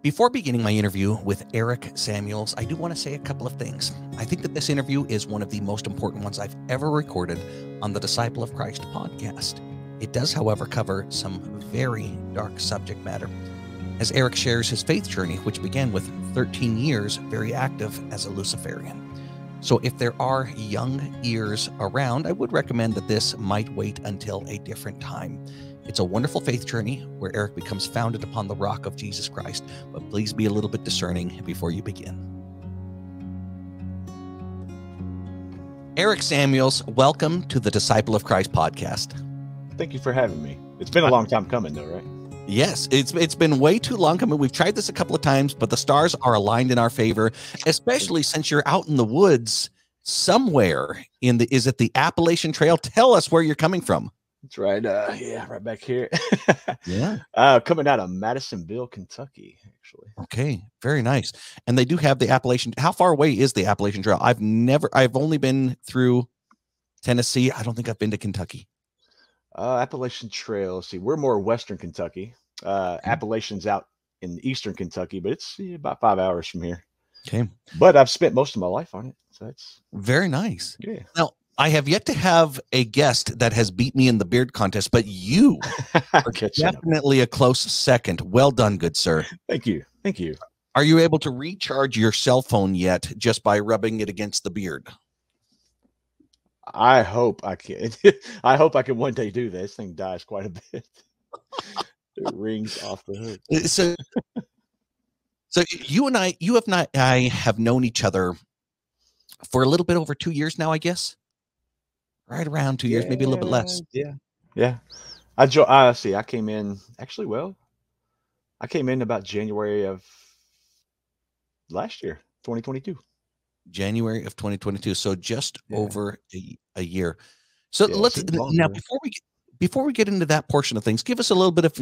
Before beginning my interview with Eric Samuels, I do want to say a couple of things. I think that this interview is one of the most important ones I've ever recorded on the Disciple of Christ podcast. It does, however, cover some very dark subject matter, as Eric shares his faith journey, which began with 13 years very active as a Luciferian. So if there are young ears around, I would recommend that this might wait until a different time. It's a wonderful faith journey where Eric becomes founded upon the rock of Jesus Christ, but please be a little bit discerning before you begin. Eric Samuels, welcome to the Disciple of Christ podcast. Thank you for having me. It's been a long time coming though, right? Yes, it's been way too long coming. We've tried this a couple of times, but the stars are aligned in our favor, especially since you're out in the woods somewhere is it the Appalachian Trail? Tell us where you're coming from. That's right. Yeah, right back here. Yeah. Coming out of Madisonville, Kentucky, actually. Okay, very nice. And they do have the Appalachian. How far away is the Appalachian Trail? I've only been through Tennessee. I don't think I've been to Kentucky. Appalachian Trail. Let's see, we're more Western Kentucky. Appalachian's out in Eastern Kentucky, but it's about 5 hours from here. Okay. But I've spent most of my life on it. So that's very nice. Yeah. Now, I have yet to have a guest that has beat me in the beard contest, but you are definitely a close second. Well done, good sir. Thank you. Thank you. Are you able to recharge your cell phone yet just by rubbing it against the beard? I hope I can. I hope I can one day do this. This thing dies quite a bit. It rings off the hood. So you and I have known each other for a little bit over 2 years now, I guess. Right around 2 years, maybe a little bit less. Yeah. I came in I came in about January of last year, 2022. January of 2022. So just over a year. So let's now before we get into that portion of things, give us a little bit of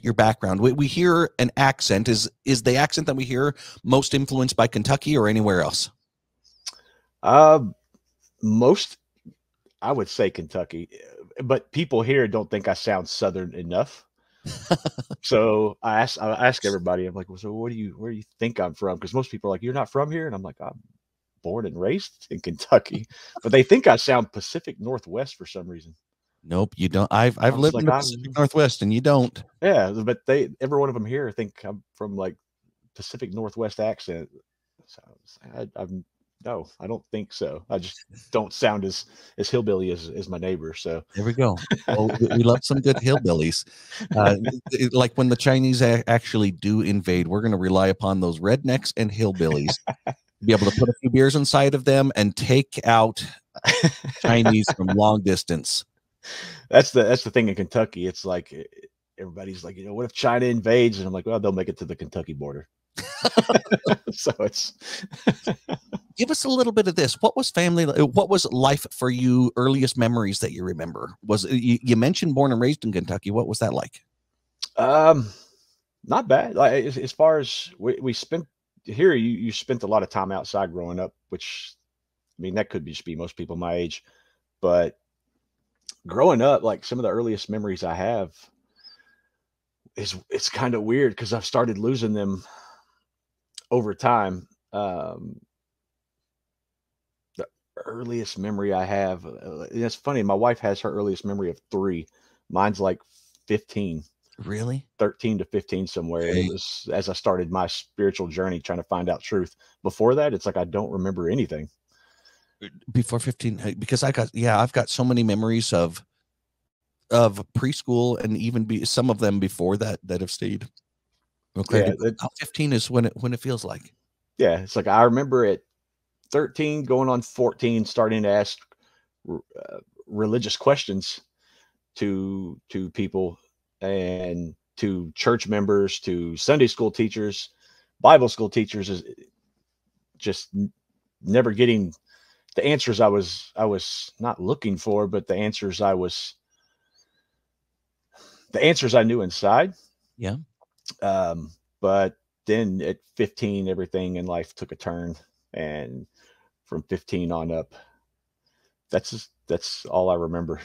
your background. We hear an accent. Is the accent that we hear most influenced by Kentucky or anywhere else? Most, I would say Kentucky, but people here don't think I sound Southern enough. So I ask everybody, I'm like, well, so where do you think I'm from? Because most people are like, you're not from here. And I'm like, I'm born and raised in Kentucky, but they think I sound Pacific Northwest for some reason. Nope, you don't. I've lived in the Pacific Northwest and you don't. Yeah, but every one of them here think I'm from like Pacific Northwest accent. So no, I don't think so. I just don't sound as hillbilly as my neighbor. So there we go. Well, we love some good hillbillies. Like when the Chinese actually do invade, we're going to rely upon those rednecks and hillbillies to be able to put a few beers inside of them and take out Chinese from long distance. That's the thing in Kentucky. It's like everybody's like, what if China invades? And I'm like, well, they'll make it to the Kentucky border. So it's give us a little bit of this. What was life for you? Earliest memories that you remember? You mentioned born and raised in Kentucky. What was that like? Not bad. Like as far as we spent here, you spent a lot of time outside growing up, which I mean that could just be most people my age, but growing up, like some of the earliest memories I have it's kind of weird because I've started losing them over time. The earliest memory I have, it's funny, my wife has her earliest memory of 3. Mine's like 15. Really? 13 to 15 somewhere. Hey. It was as I started my spiritual journey trying to find out truth. Before that, it's like I don't remember anything. Before 15, because I've got so many memories of preschool and even some of them before that have stayed. Okay, yeah, 15 is when it feels like. Yeah, it's like I remember at 13 going on 14 starting to ask religious questions to people and to church members, to Sunday school teachers, Bible school teachers, is just never getting the answers I was not looking for, but the answers I knew inside. Yeah. But then at 15, everything in life took a turn, and from 15 on up, that's all I remember.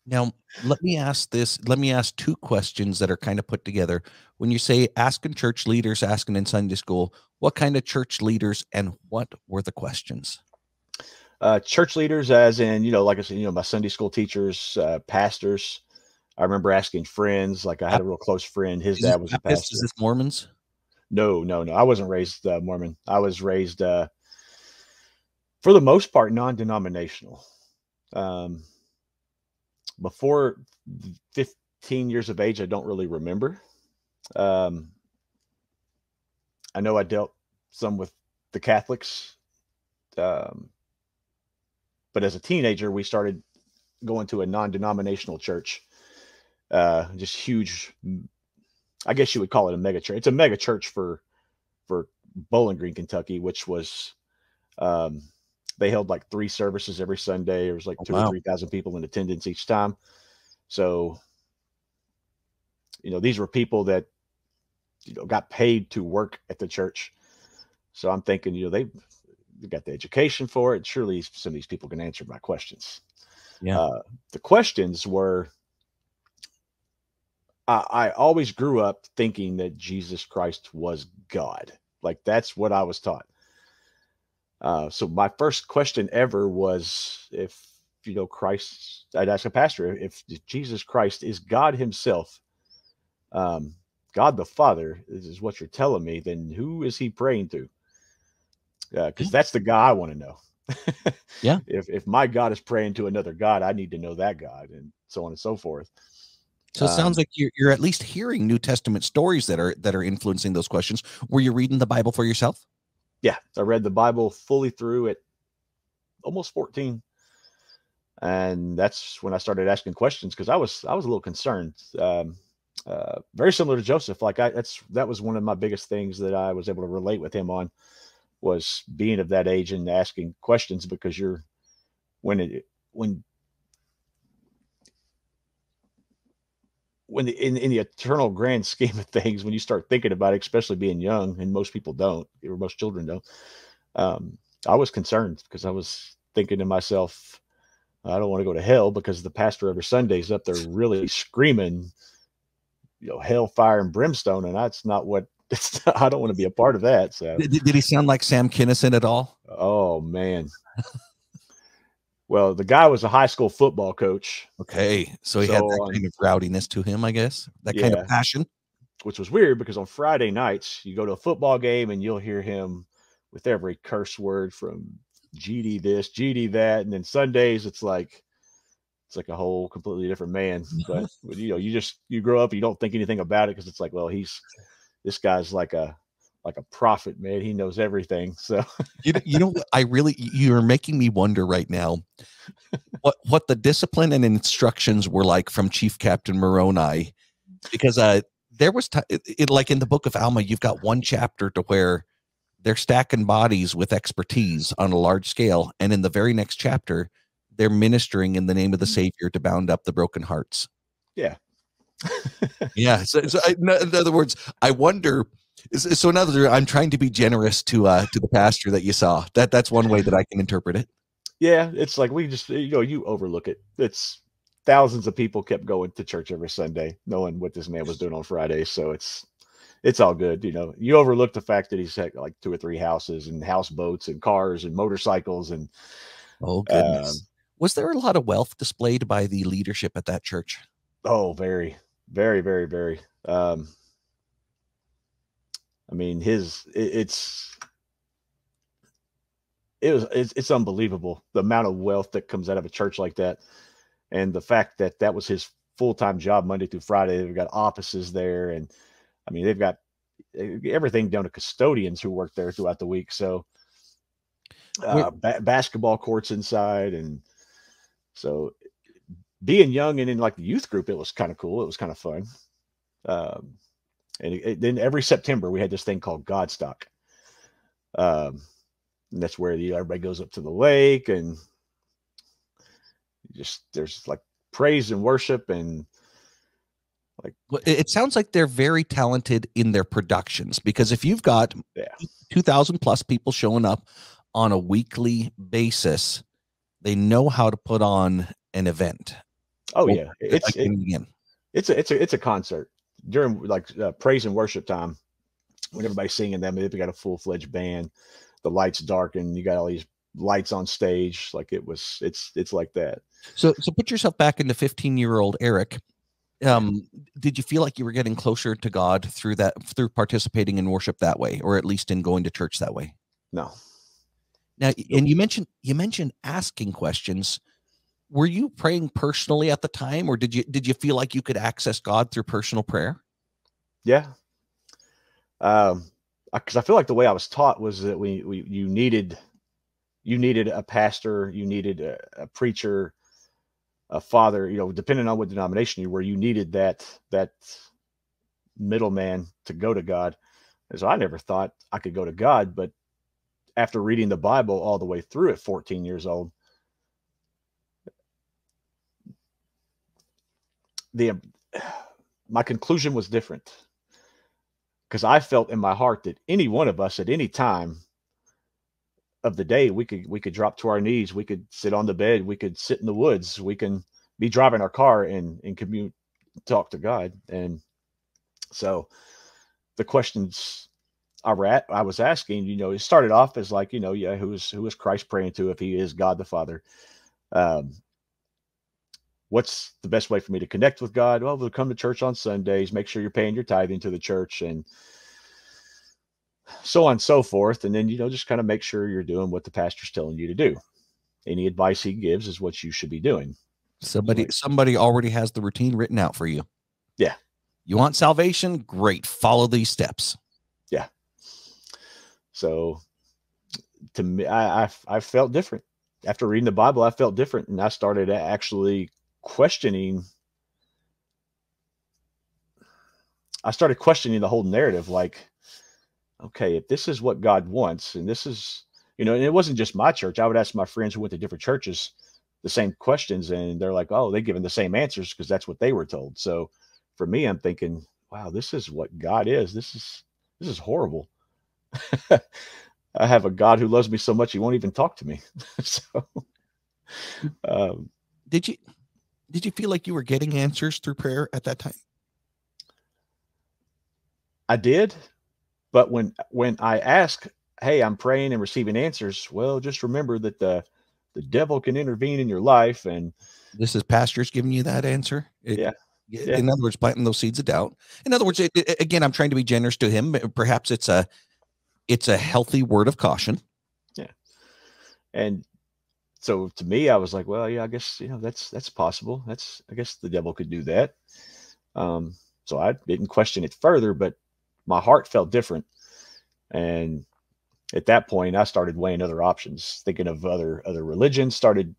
Now, let me ask this. Let me ask two questions that are kind of put together. When you say asking church leaders, asking in Sunday school, what kind of church leaders and what were the questions? Church leaders, as in, like I said, my Sunday school teachers, pastors. I remember asking friends, like I had Bap- a real close friend. His Is this dad was a Baptist? Is pastor. this Mormons? No, no, no. I wasn't raised Mormon. I was raised, for the most part, non-denominational. Um, before 15 years of age, I don't really remember. Um, I know I dealt some with the Catholics, um, but as a teenager, we started going to a non-denominational church. Just huge. I guess you would call it a mega church. It's a mega church for Bowling Green, Kentucky, which was um, they held like 3 services every Sunday. There was like Oh, two or wow. 3,000 people in attendance each time. So these were people that got paid to work at the church. So I'm thinking, they got the education for it. Surely some of these people can answer my questions. Yeah. The questions were, I always grew up thinking that Jesus Christ was God. Like that's what I was taught. So my first question ever was if Christ. I'd ask a pastor if Jesus Christ is God Himself, um, God the Father. This is what you're telling me. Then who is He praying to? Yeah. Because that's the guy I want to know. Yeah. If my God is praying to another God, I need to know that God, and so on and so forth. So it sounds Um, like you're at least hearing New Testament stories that are influencing those questions. Were you reading the Bible for yourself? yeah, I read the Bible fully through at almost 14, and that's when I started asking questions because I was a little concerned. Very similar to Joseph. Like that was one of my biggest things that I was able to relate with him on was being of that age and asking questions because you're when in the eternal grand scheme of things, when you start thinking about it, especially being young, and most people don't, or most children don't, I was concerned because I was thinking to myself, I don't want to go to hell because the pastor every Sunday is up there really screaming, hellfire and brimstone, and that's not what. I don't want to be a part of that. So, Did he sound like Sam Kinison at all? oh man. Well, the guy was a high school football coach, Okay, so he had so that kind of rowdiness to him, I guess, that kind of yeah, passion. which was weird because on Friday nights you go to a football game and you'll hear him with every curse word from GD this, GD that, and then Sundays it's like a whole completely different man. But you grow up, and you don't think anything about it because it's like, well, this guy's like a prophet, man. He knows everything. So You know what? You're making me wonder right now what the discipline and instructions were like from Chief Captain Moroni, because there was like in the Book of Alma, you've got one chapter to where they're stacking bodies with expertise on a large scale, and in the very next chapter, they're ministering in the name of the Savior to bound up the broken hearts. yeah. Yeah. In other words, I wonder. So in other words, I'm trying to be generous to the pastor that you saw. That's one way that I can interpret it. Yeah, it's like we just you overlook it. It's thousands of people kept going to church every Sunday, knowing what this man was doing on Friday. So it's all good. You overlook the fact that he's had like 2 or 3 houses and houseboats and cars and motorcycles and Oh um, goodness. Was there a lot of wealth displayed by the leadership at that church? oh, very, very, very, very. I mean, it's unbelievable the amount of wealth that comes out of a church like that, and the fact that that was his full-time job Monday through Friday. They've got offices there, and I mean they've got everything down to custodians who work there throughout the week. So Where, basketball courts inside, and so being young and in like the youth group, it was kind of cool. It was kind of fun. Um, and then every September we had this thing called Godstock. Um, and that's where everybody goes up to the lake and just there's like praise and worship and like it sounds like they're very talented in their productions, because if you've got yeah 2,000 plus people showing up on a weekly basis, they know how to put on an event. Oh Or yeah, like in the end? it's a concert during like praise and worship time when everybody's singing them. They've got a full-fledged band. The lights darken. You got all these lights on stage. Like it's like that. So put yourself back into 15-year-old Eric. Yeah. Did you feel like you were getting closer to God through participating in worship that way, or at least in going to church that way? No. Now, Nope. and you mentioned asking questions. Were you praying personally at the time, or did you feel like you could access God through personal prayer? Yeah. Because I feel like the way I was taught was that you needed a pastor, you needed a preacher, a father, depending on what denomination you were, you needed that middleman to go to God. And so I never thought I could go to God, but after reading the Bible all the way through at 14 years old, the my conclusion was different because I felt in my heart that any one of us at any time of the day we could drop to our knees, we could sit on the bed, we could sit in the woods, we can be driving our car and commute, talk to God. And so the questions I was asking, it started off as like, yeah, who is Christ praying to if he is God the Father? Um, what's the best way for me to connect with God? Well, we'll come to church on Sundays, make sure you're paying your tithing to the church, and so on and so forth. And then, just kind of make sure you're doing what the pastor's telling you to do. Any advice he gives is what you should be doing. Somebody Like, somebody already has the routine written out for you. yeah, You want salvation? Great. Follow these steps. yeah. So to me, I felt different after reading the Bible. I felt different, and I started actually questioning. I started questioning the whole narrative. Like, okay, if this is what God wants, and this is, and it wasn't just my church. I would ask my friends who went to different churches the same questions, and they're like, oh, they're given the same answers because that's what they were told. So for me, I'm thinking, wow, this is what God is. This is horrible. I have a God who loves me so much he won't even talk to me. So um, Did you did you feel like you were getting answers through prayer at that time? I did, but when I ask, hey, I'm praying and receiving answers, well, just remember that the devil can intervene in your life, and This is pastors giving you that answer. yeah, yeah, In other words, planting those seeds of doubt. In other words, again, I'm trying to be generous to him. Perhaps it's a healthy word of caution. yeah. And so to me, I was like, well, yeah, I guess that's possible. I guess the devil could do that. So I didn't question it further, but my heart felt different, and at that point, I started weighing other options, thinking of other religions. Started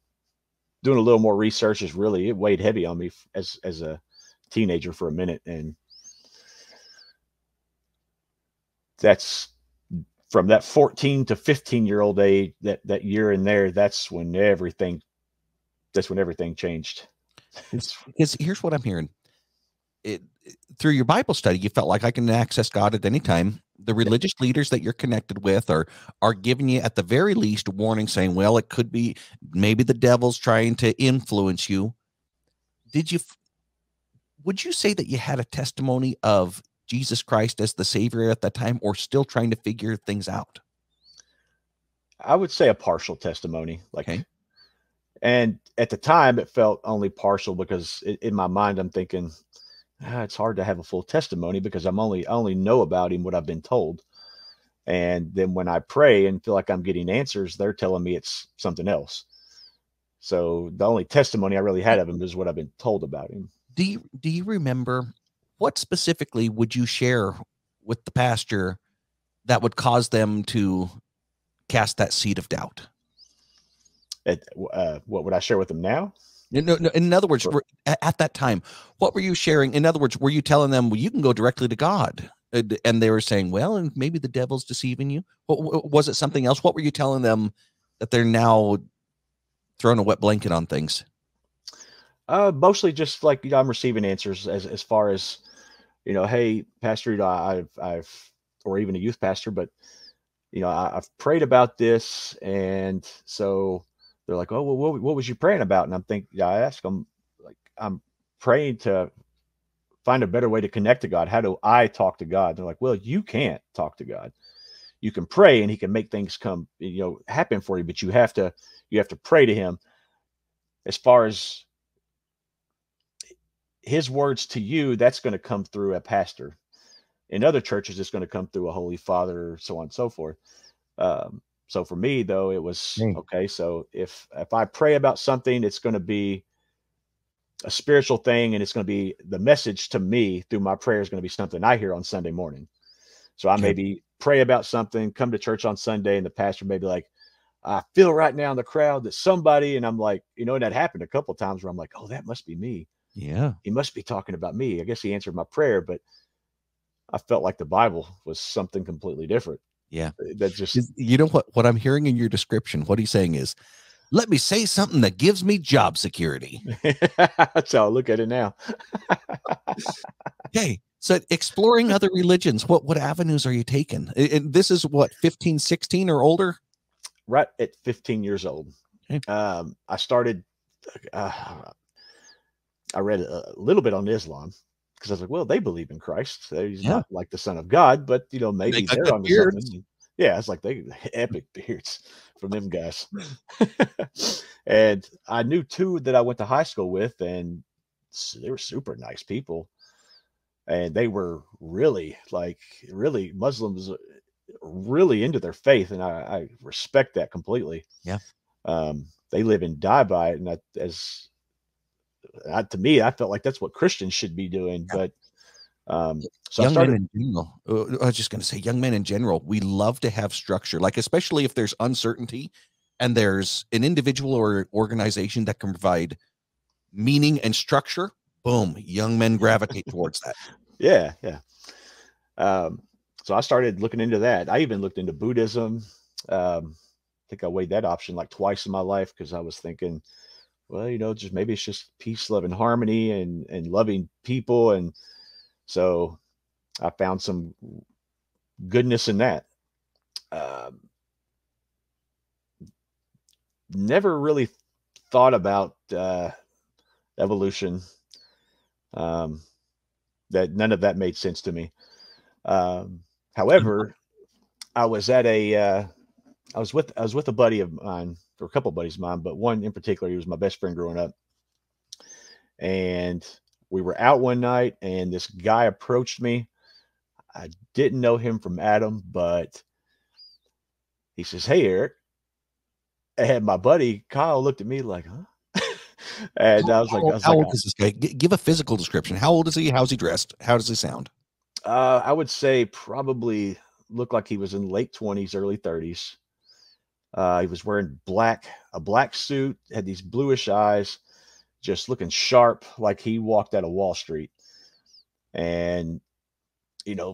doing a little more research. It weighed heavy on me as a teenager for a minute, and that's from that 14 to 15-year-old age, that year in there. That's when everything changed. Because here's what I'm hearing. Through your Bible study, you felt like I can access God at any time. The Yeah. religious leaders that you're connected with are giving you, at the very least, a warning, saying, "Well, it could be maybe the devil's trying to influence you." Did you? Would you say that you had a testimony of Jesus Christ as the Savior at that time, or still trying to figure things out? I would say a partial testimony, Okay. and at the time it felt only partial because in my mind I'm thinking, it's hard to have a full testimony because I only know about him what I've been told. And then when I pray and feel like I'm getting answers, they're telling me it's something else. So the only testimony I really had of him is what I've been told about him. Do you remember what specifically would you share with the pastor that would cause them to cast that seed of doubt? What would I share with him now? No, no, in other words, For, at that time, what were you sharing? In other words, were you telling them, well, you can go directly to God? And they were saying, well, and maybe the devil's deceiving you. Was it something else? What were you telling them that they're now throwing a wet blanket on things? mostly just like, I'm receiving answers as far as, hey, pastor, I've or even a youth pastor, but I've prayed about this, and so they're like, oh, well, what was you praying about? And I'm thinking, I ask them, like, I'm praying to find a better way to connect to God. How do I talk to God? They're like, well, you can't talk to God. You can pray and he can make things come, happen for you, but you have to pray to him. As far as his words to you, that's going to come through a pastor. In other churches, it's going to come through a holy father, so on and so forth. So for me, though, it was okay. So if I pray about something, it's going to be a spiritual thing, and it's going to be the message to me through my prayer is going to be something I hear on Sunday morning. So I maybe pray about something, come to church on Sunday, and the pastor may be like, I feel right now in the crowd that somebody, and I'm like, and that happened a couple of times where I'm like, oh, that must be me. Yeah. He must be talking about me. I guess he answered my prayer, but I felt like the Bible was something completely different. Yeah. That just, what I'm hearing in your description, what he's saying is, let me say something that gives me job security. That's how I look at it now. Okay. So exploring other religions, what avenues are you taking? And this is what, 15, 16 or older? Right at 15 years old. Okay. I started, I read a little bit on Islam because I was like, well, they believe in Christ. He's not like the Son of God, but maybe they're on something. Yeah, it's like they epic beards from them guys. And I knew two that I went to high school with, and they were super nice people. And they were really Muslims, really into their faith, and I respect that completely. Yeah. They live and die by it, and to me, I felt like that's what Christians should be doing. Yeah. But so young men in general, I was just going to say, young men in general, we love to have structure, like especially if there's uncertainty and there's an individual or organization that can provide meaning and structure. Boom, young men gravitate towards that. Yeah. So I started looking into that. I even looked into Buddhism. I think I weighed that option like twice in my life because I was thinking, well, just maybe it's just peace, love, and harmony and loving people. And so I found some goodness in that. Never really thought about evolution. That none of that made sense to me. However, I was with a buddy of mine, or a couple of buddies of mine, but one in particular, he was my best friend growing up. And we were out one night, and this guy approached me. I didn't know him from Adam, but he says, "Hey, Eric." And my buddy Kyle looked at me like, huh? And I was like, how old is this guy? Give a physical description. How old is he? How's he dressed? How does he sound? I would say probably looked like he was in late 20s, early 30s. He was wearing a black suit, had these bluish eyes, just looking sharp, like he walked out of Wall Street. And,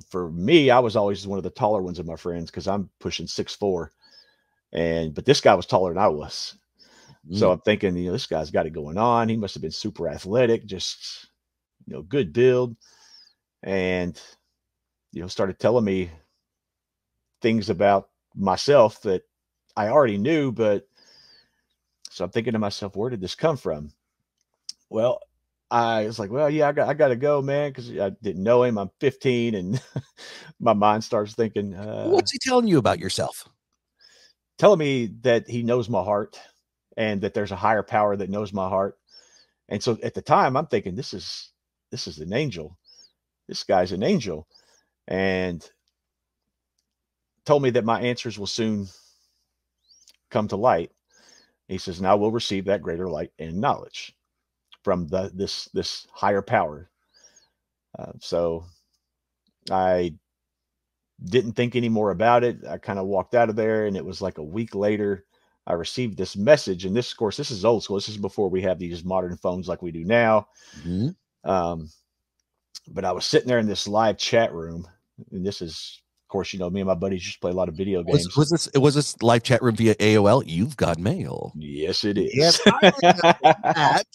for me, I was always one of the taller ones of my friends because I'm pushing 6'4". But this guy was taller than I was. So I'm thinking, this guy's got it going on. He must have been super athletic, just, good build. And, started telling me things about myself that I already knew. But so I'm thinking to myself, where did this come from? Well, I was like, well, yeah, I got to go, man, because I didn't know him. I'm 15, and my mind starts thinking. What's he telling you about yourself? Telling me that he knows my heart. And that there's a higher power that knows my heart. And so at the time I'm thinking, this is an angel. This guy's an angel. And told me that my answers will soon come to light. He says, now we'll receive that greater light and knowledge from this higher power. So I didn't think any more about it. I kind of walked out of there, and it was like a week later, I received this message, and this, of course, this is old school. This is before we have these modern phones like we do now. Mm-hmm. But I was sitting there in this live chat room, and this is, of course, me and my buddies just play a lot of video games. Was this live chat room via AOL? You've got mail. Yes, it is. Yes, I remember that.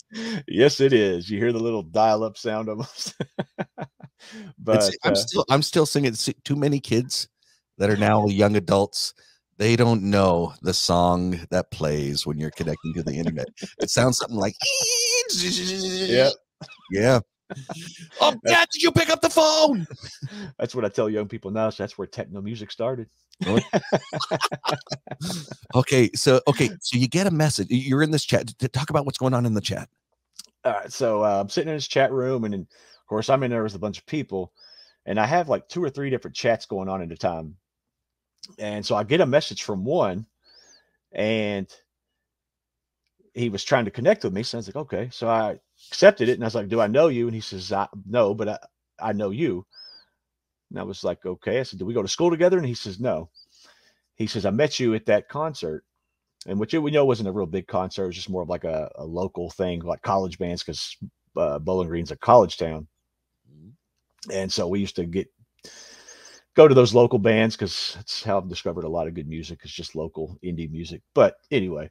Yes, it is. You hear the little dial-up sound almost. But I'm still singing. Too many kids that are now young adults. They don't know the song that plays when you're connecting to the internet. It sounds something like, yeah, Yeah. Oh, Dad, did you pick up the phone? That's what I tell young people now. So that's where techno music started. Okay, so you get a message. You're in this chat. Talk about what's going on in the chat. All right, so I'm sitting in this chat room, and of course I'm in there with a bunch of people, and I have like 2 or 3 different chats going on at a time. And so I get a message from one, and he was trying to connect with me. So I was like, okay. So I accepted it, and I was like, "Do I know you?" And he says, "No, but I know you." And I was like, "Okay." I said, "Do we go to school together?" And he says, "No." He says, "I met you at that concert." And which we know wasn't a real big concert. It was just more of like a local thing, like college bands, because Bowling Green's a college town. And so we used to go to those local bands because that's how I've discovered a lot of good music. It's just local indie music. But anyway,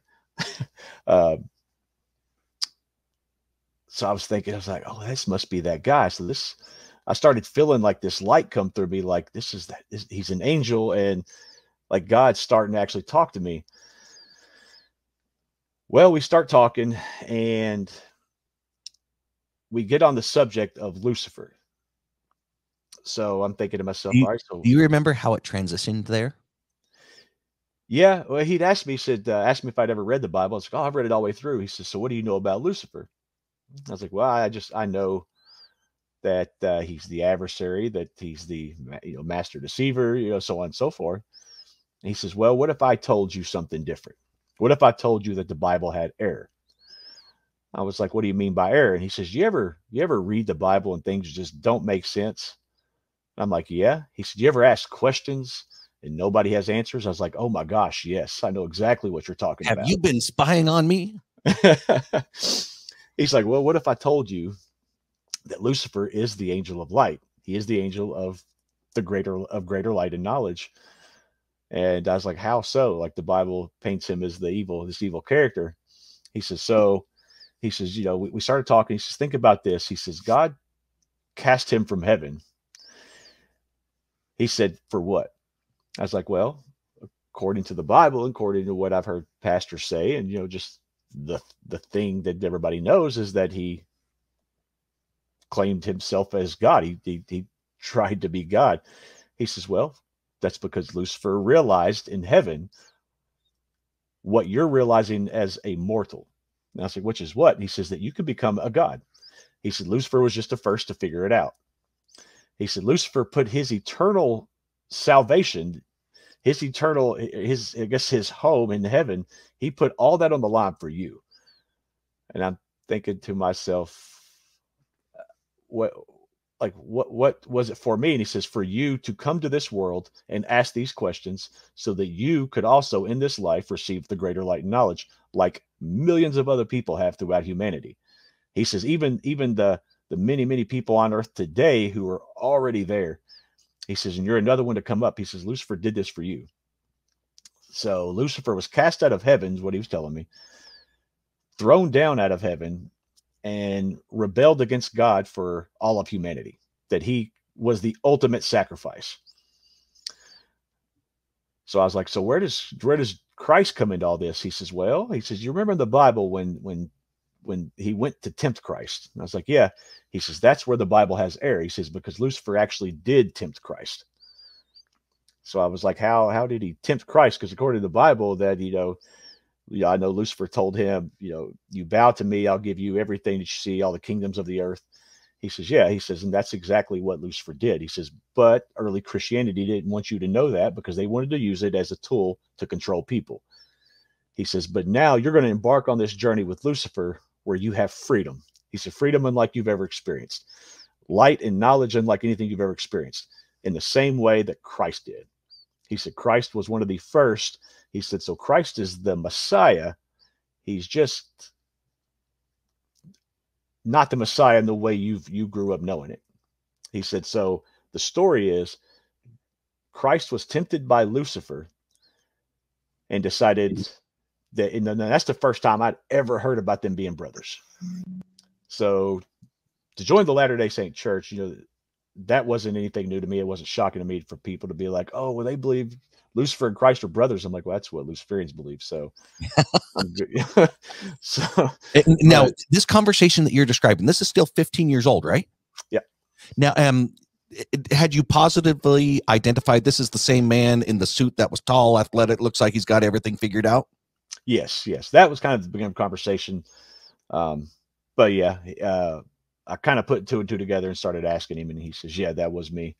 so I was thinking, I was like, oh, this must be that guy. So I started feeling like this light come through me, like he's an angel, and like God's starting to actually talk to me. Well, we start talking, and we get on the subject of Lucifer. So I'm thinking to myself, all right, so do you remember how it transitioned there? Yeah, well, he'd asked me, he said, asked me if I'd ever read the Bible. I was like, oh, I've read it all the way through. He says, so what do you know about Lucifer? I was like, well, I know that he's the adversary, that he's the master deceiver, so on and so forth. And he says, well, what if I told you something different? What if I told you that the Bible had error? I was like, what do you mean by error? And he says, you ever read the Bible and things just don't make sense? I'm like, yeah. He said, you ever ask questions and nobody has answers? I was like, oh my gosh, yes, I know exactly what you're talking about. Have you been spying on me? He's like, well, what if I told you that Lucifer is the angel of light? He is the angel of greater light and knowledge. And I was like, how so? Like the Bible paints him as this evil character. He says, we started talking. He says, think about this. He says, God cast him from heaven. He said, for what? I was like, well, according to the Bible, according to what I've heard pastors say, and just the thing that everybody knows is that he claimed himself as God. He tried to be God. He says, well, that's because Lucifer realized in heaven what you're realizing as a mortal. And I was like, which is what? And he says that you could become a god. He said Lucifer was just the first to figure it out. He said Lucifer put his eternal salvation, his home in heaven, he put all that on the line for you. And I'm thinking to myself, what was it for me? And he says, for you to come to this world and ask these questions so that you could also in this life receive the greater light and knowledge like millions of other people have throughout humanity. He says, even the many, many people on earth today who are already there. He says, and you're another one to come up. He says, Lucifer did this for you. So Lucifer was cast out of heaven, is what he was telling me, thrown down out of heaven, and rebelled against God for all of humanity, that he was the ultimate sacrifice. So I was like, so where does Christ come into all this? He says, well, you remember in the Bible when he went to tempt Christ? And I was like, yeah. He says, that's where the Bible has error. He says, because Lucifer actually did tempt Christ. So I was like, how did he tempt Christ? Because according to the Bible, that, I know Lucifer told him, you bow to me, I'll give you everything that you see, all the kingdoms of the earth. He says, yeah. He says, and that's exactly what Lucifer did. He says, but early Christianity didn't want you to know that because they wanted to use it as a tool to control people. He says, but now you're going to embark on this journey with Lucifer where you have freedom. He said, freedom unlike you've ever experienced, light and knowledge unlike anything you've ever experienced, in the same way that Christ did. He said, Christ was one of the first. He said, so Christ is the Messiah. He's just not the Messiah in the way you grew up knowing it. He said, so the story is Christ was tempted by Lucifer and decided that, and that's the first time I'd ever heard about them being brothers. So to join the Latter-day Saint Church, that wasn't anything new to me. It wasn't shocking to me for people to be like, oh, well, they believe Lucifer and Christ are brothers. I'm like, well, that's what Luciferians believe. So I'm good. So, Now, but this conversation that you're describing, this is still 15 years old, right? yeah. Now, had you positively identified this is the same man in the suit that was tall, athletic, looks like he's got everything figured out? Yes. That was kind of the beginning of the conversation. But yeah, I kind of put two and two together and started asking him, and he says, yeah, that was me.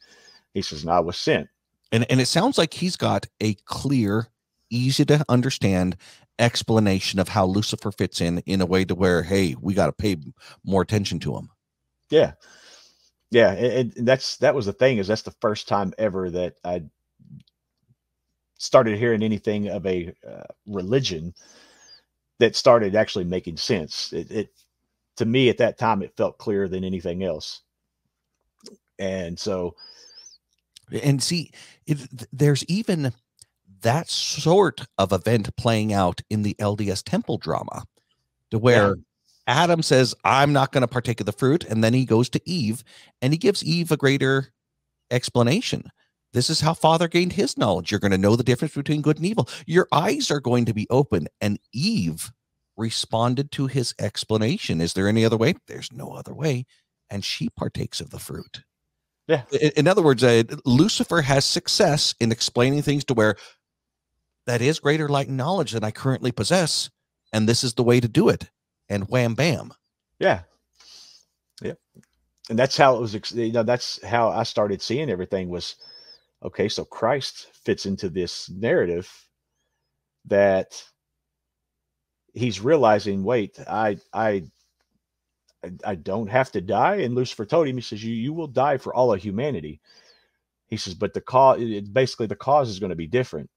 He says, and I was sent. And it sounds like he's got a clear, easy to understand explanation of how Lucifer fits in a way to where, hey, we got to pay more attention to him. Yeah. Yeah. And that was the thing, is that's the first time ever that I started hearing anything of a religion that started actually making sense. It to me at that time, it felt clearer than anything else. And so, and see, there's even that sort of event playing out in the LDS temple drama, to where Adam says, I'm not going to partake of the fruit. And then he goes to Eve and he gives Eve a greater explanation. This is how Father gained his knowledge. You're going to know the difference between good and evil. Your eyes are going to be open. And Eve responded to his explanation. Is there any other way? There's no other way. And she partakes of the fruit. Yeah. In other words, Lucifer has success in explaining things to where that is greater light and knowledge than I currently possess. And this is the way to do it. And wham, bam. Yeah. Yeah. And that's how it was, that's how I started seeing everything was, okay, so Christ fits into this narrative that he's realizing, wait, I don't have to die. And Lucifer told him, he says, you will die for all of humanity. He says, but the cause, basically the cause is going to be different.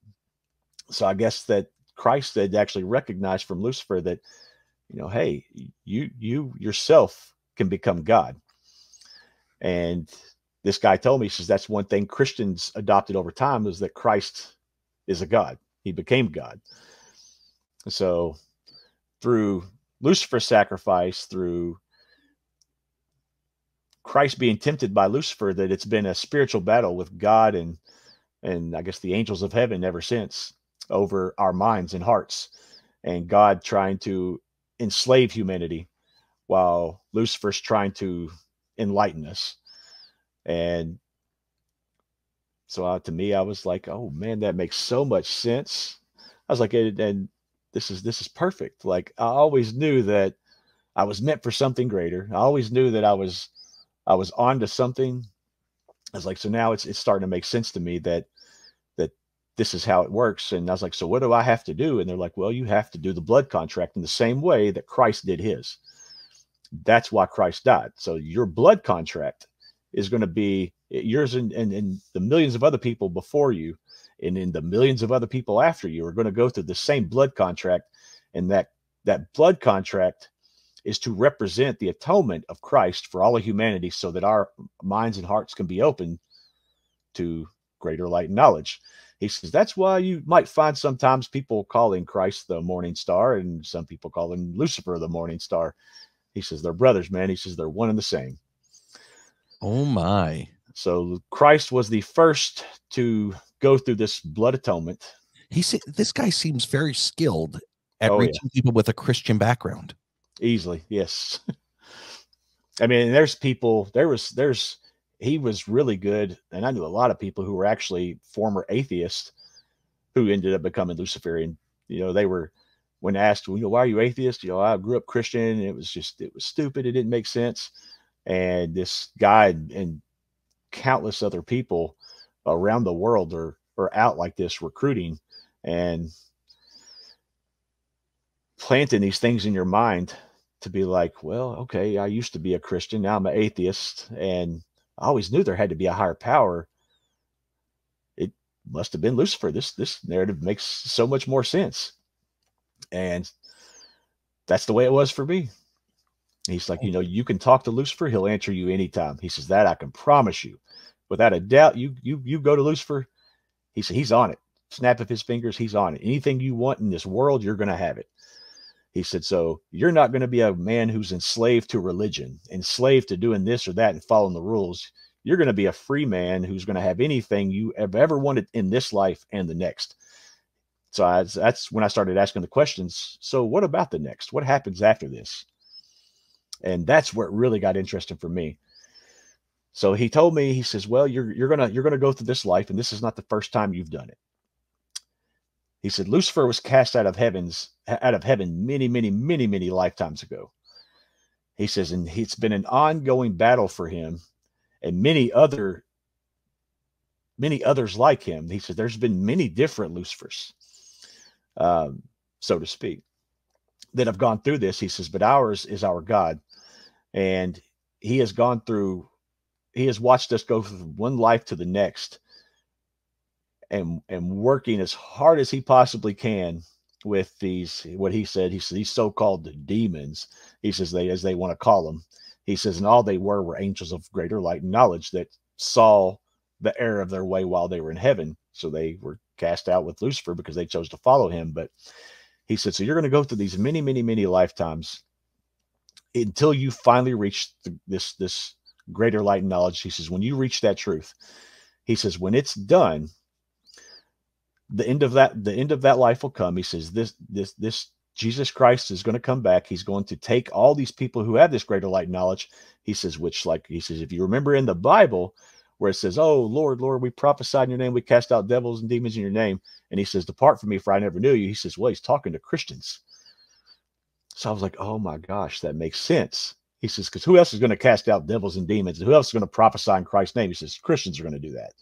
So I guess that Christ had actually recognized from Lucifer that, hey, you yourself can become God. And this guy told me, he says, that's one thing Christians adopted over time, is that Christ is a God. He became God. So through Lucifer's sacrifice, through Christ being tempted by Lucifer, that it's been a spiritual battle with God and I guess the angels of heaven ever since, over our minds and hearts, and God trying to enslave humanity while Lucifer's trying to enlighten us. And so to me, I was like, oh man, that makes so much sense. I was like, and this is perfect. Like, I always knew that I was meant for something greater. I always knew that I was on to something. I was like, so now it's starting to make sense to me that this is how it works. And I was like, so what do I have to do? And they're like, well, you have to do the blood contract in the same way that Christ did his. That's why Christ died. So your blood contract is going to be yours, and the millions of other people before you, and in the millions of other people after you, are going to go through the same blood contract. And that blood contract is to represent the atonement of Christ for all of humanity, so that our minds and hearts can be open to greater light and knowledge. He says, that's why you might find sometimes people calling Christ the morning star, and some people call him Lucifer the morning star. He says, they're brothers, man. He says, they're one and the same. Oh my. So Christ was the first to go through this blood atonement. This guy seems very skilled at reaching people with a Christian background. Easily. Yes. I mean, he was really good. And I knew a lot of people who were actually former atheists who ended up becoming Luciferian. They were, when asked, why are you atheist? I grew up Christian, and it was stupid. It didn't make sense. And this guy and countless other people around the world are out like this, recruiting and planting these things in your mind to be like, well, okay, I used to be a Christian. Now I'm an atheist. And I always knew there had to be a higher power. It must have been Lucifer. This narrative makes so much more sense. And that's the way it was for me. He's like, you can talk to Lucifer. He'll answer you anytime. He says, that I can promise you. Without a doubt, you go to Lucifer. He said, he's on it. Snap of his fingers, he's on it. Anything you want in this world, you're going to have it. He said, so you're not going to be a man who's enslaved to religion, enslaved to doing this or that and following the rules. you're going to be a free man who's going to have anything you have ever wanted in this life and the next. So that's when I started asking the questions. So what about the next? What happens after this? And that's where it really got interesting for me. So he told me, he says, well, you're gonna go through this life, and this is not the first time you've done it. He said Lucifer was cast out of heaven many, many, many, many lifetimes ago. He says, and it's been an ongoing battle for him and many others like him. He says there's been many different Lucifers, so to speak, that have gone through this. He says, but ours is our God, and he has watched us go from one life to the next, and working as hard as he possibly can with these, what he said, these so-called demons. He says as they want to call them. He says, and all they were angels of greater light and knowledge that saw the error of their way while they were in heaven. So they were cast out with Lucifer because they chose to follow him. But he said, so you're going to go through these many, many, many lifetimes until you finally reach this greater light and knowledge. He says, when you reach that truth, he says, when it's done, the end of that life will come. He says, this Jesus Christ is going to come back. He's going to take all these people who have this greater light knowledge. He says, if you remember in the Bible where it says, oh, Lord, Lord, we prophesied in your name. We cast out devils and demons in your name. And he says, depart from me, for I never knew you. He says, well, he's talking to Christians. So I was like, oh my gosh, that makes sense. He says, because who else is going to cast out devils and demons? And who else is going to prophesy in Christ's name? He says, Christians are going to do that.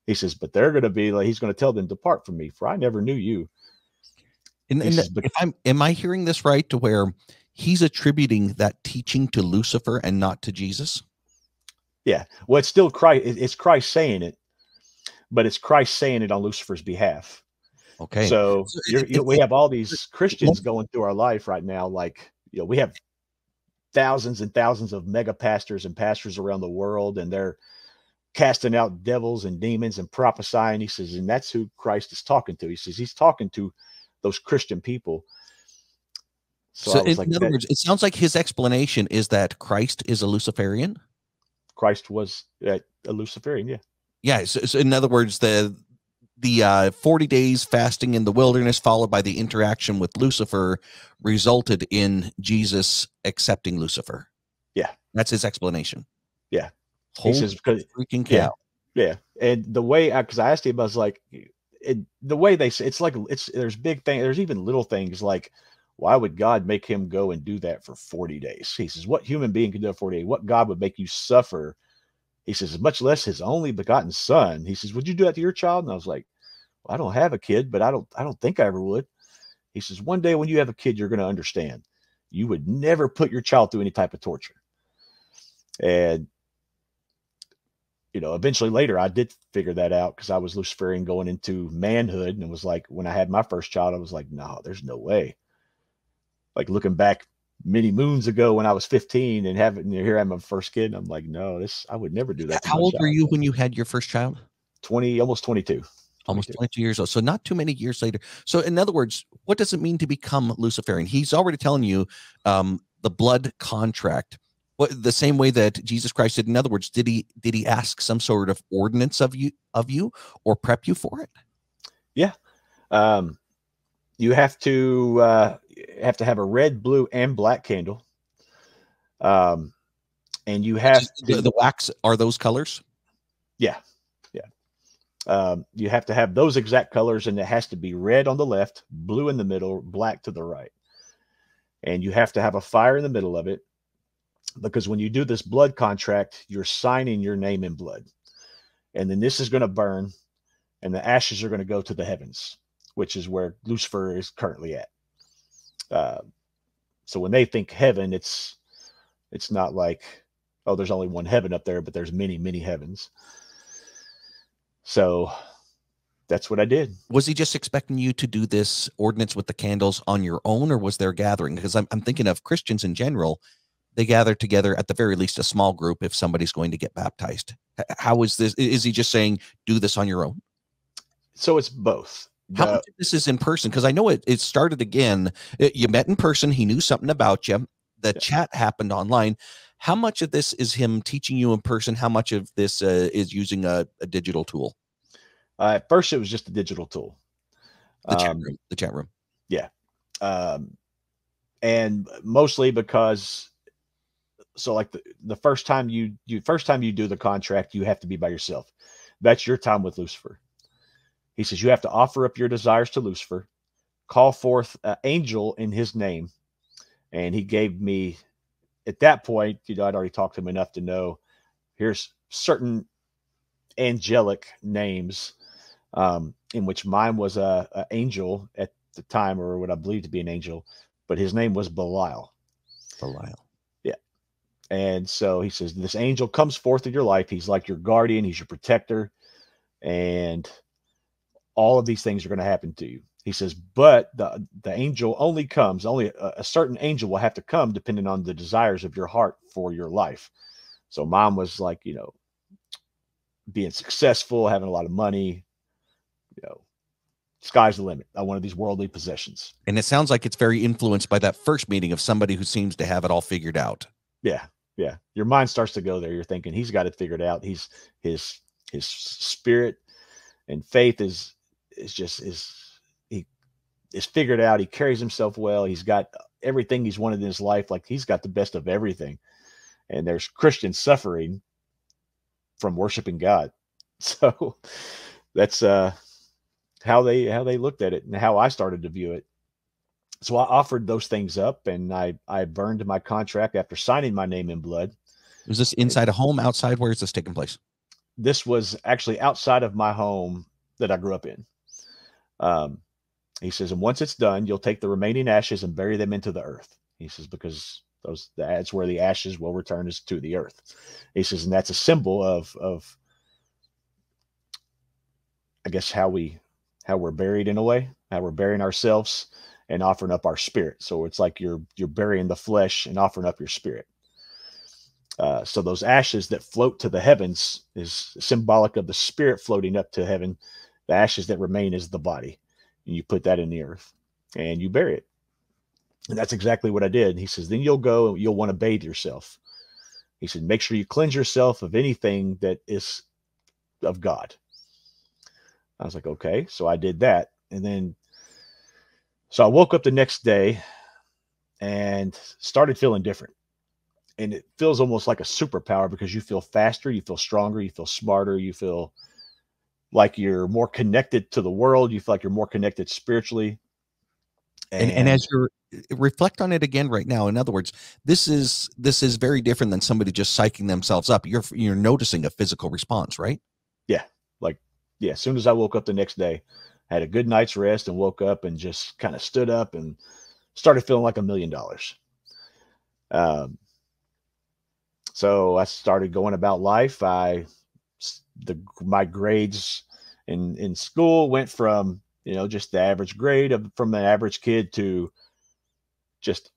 He says, but they're going to be like, he's going to tell them, depart from me, for I never knew you. Am I hearing this right, to where he's attributing that teaching to Lucifer and not to Jesus? Yeah. Well, it's still Christ. It's Christ saying it, but it's Christ saying it on Lucifer's behalf. Okay. So we have all these Christians going through our life right now. Like, we have thousands and thousands of mega pastors and pastors around the world, and they're casting out devils and demons and prophesying. He says, and that's who Christ is talking to. He says, he's talking to those Christian people. So in other words, it sounds like his explanation is that Christ is a Luciferian. Christ was a Luciferian. Yeah. Yeah. So in other words, the 40 days fasting in the wilderness followed by the interaction with Lucifer resulted in Jesus accepting Lucifer. Yeah. That's his explanation. Yeah. He says, because freaking cow. Yeah. And the way, because I asked him, I was like, the way they say, it's like, there's big things, there's even little things like, why would God make him go and do that for 40 days? He says, what human being can do it 40 days? What God would make you suffer? He says, much less his only begotten son. He says, would you do that to your child? And I was like, well, I don't have a kid, but I don't think I ever would. He says, one day when you have a kid, you're going to understand. You would never put your child through any type of torture. And eventually later I did figure that out, because I was Luciferian going into manhood, and it was like, when I had my first child, I was like, no, there's no way. Like looking back many moons ago when I was 15 and here I have my first kid, and I'm like, no, I would never do that. How old were you when you had your first child? 20, almost 22. Almost 22 years old. So not too many years later. So in other words, what does it mean to become Luciferian? He's already telling you the blood contract. The same way that Jesus Christ did. In other words, did he ask some sort of ordinance of you or prep you for it? Yeah. You have to have a red, blue, and black candle. And you have the wax are those colors? Yeah. Yeah. You have to have those exact colors, and it has to be red on the left, blue in the middle, black to the right. And you have to have a fire in the middle of it, because when you do this blood contract, you're signing your name in blood. And then this is going to burn, and the ashes are going to go to the heavens, which is where Lucifer is currently at. So when they think heaven, it's not like, oh, there's only one heaven up there, but there's many, many heavens. So that's what I did. Was he just expecting you to do this ordinance with the candles on your own, or was there gathering? Because I'm thinking of Christians in general. They gather together, at the very least, a small group if somebody's going to get baptized. How is this? Is he just saying, do this on your own? So it's both. How much of this is in person? Because I know it started again. You met in person. He knew something about you. The chat happened online. How much of this is him teaching you in person? How much of this is using a digital tool? At first, it was just a digital tool. The chat room. The chat room. Yeah. And mostly because, so like the first time you do the contract, you have to be by yourself. That's your time with Lucifer. He says you have to offer up your desires to Lucifer, call forth an angel in his name. And he gave me, at that point, I'd already talked to him enough to know here's certain angelic names, in which mine was a angel at the time, or what I believe to be an angel, but his name was Belial. Belial. Yeah. And so he says, this angel comes forth in your life. He's like your guardian. He's your protector. And all of these things are going to happen to you. He says, but the angel only comes, only a certain angel will have to come depending on the desires of your heart for your life. So mine was like, being successful, having a lot of money, sky's the limit. I wanted these worldly possessions. And it sounds like it's very influenced by that first meeting of somebody who seems to have it all figured out. Yeah. Yeah. Your mind starts to go there. You're thinking he's got it figured out. His spirit and faith is figured out. He carries himself well. He's got everything he's wanted in his life. Like he's got the best of everything. And there's Christians suffering from worshiping God. So that's how they looked at it and how I started to view it. So I offered those things up, and I burned my contract after signing my name in blood. Was this inside a home, outside? Where is this taking place? This was actually outside of my home that I grew up in. He says, and once it's done, you'll take the remaining ashes and bury them into the earth. He says, because that's where the ashes will return is to the earth. He says, and that's a symbol of I guess how we're buried in a way, how we're burying ourselves and offering up our spirit. So it's like you're burying the flesh and offering up your spirit. So those ashes that float to the heavens is symbolic of the spirit floating up to heaven. The ashes that remain is the body. And you put that in the earth and you bury it. And that's exactly what I did. He says, then you'll want to bathe yourself. He said, make sure you cleanse yourself of anything that is of God. I was like, okay. So I did that. And then, so I woke up the next day and started feeling different. And it feels almost like a superpower because you feel faster, you feel stronger, you feel smarter, you feel like you're more connected to the world. You feel like you're more connected spiritually. And as you're reflect on it again right now, in other words, this is very different than somebody just psyching themselves up. You're noticing a physical response, right? Yeah. Yeah. As soon as I woke up the next day, I had a good night's rest and woke up and just kind of stood up and started feeling like $1 million. So I started going about life. My grades in school went from, just the average grade from an average kid to just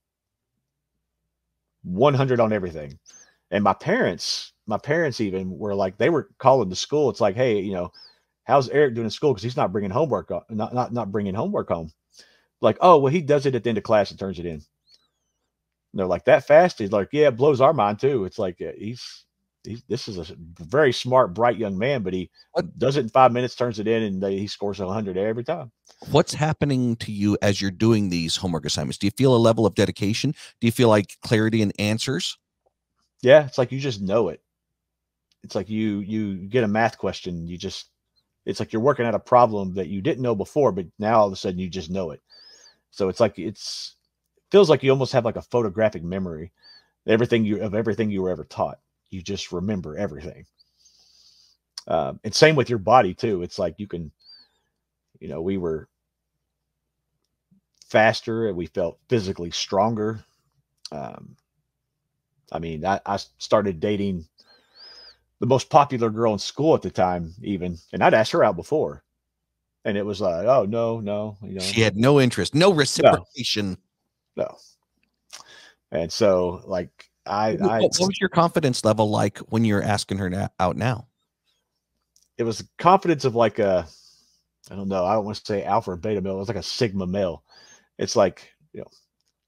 100 on everything. And my parents even were like, they were calling the school. It's like, hey, how's Eric doing in school? Because he's not bringing homework, not bringing homework home. Like, oh, well, he does it at the end of class and turns it in. And they're like, that fast? He's like, yeah, it blows our mind too. It's like this is a very smart, bright young man, but he does it in 5 minutes, turns it in, and he scores 100 every time. What's happening to you as you're doing these homework assignments? Do you feel a level of dedication? Do you feel like clarity and answers? Yeah, it's like you just know it. It's like you get a math question, it's like you're working out a problem that you didn't know before, but now all of a sudden you just know it. So it's like it feels like you almost have like a photographic memory, everything you were ever taught. You just remember everything. And same with your body too. It's like you can, we were faster and we felt physically stronger. I started dating the most popular girl in school at the time, even, and I'd asked her out before, and it was like, oh no, she had no interest, no reciprocation. No. And so, like, what was your confidence level like when you're asking her out now? It was confidence of like I don't know, I don't want to say alpha or beta male. It was like a sigma male. It's like,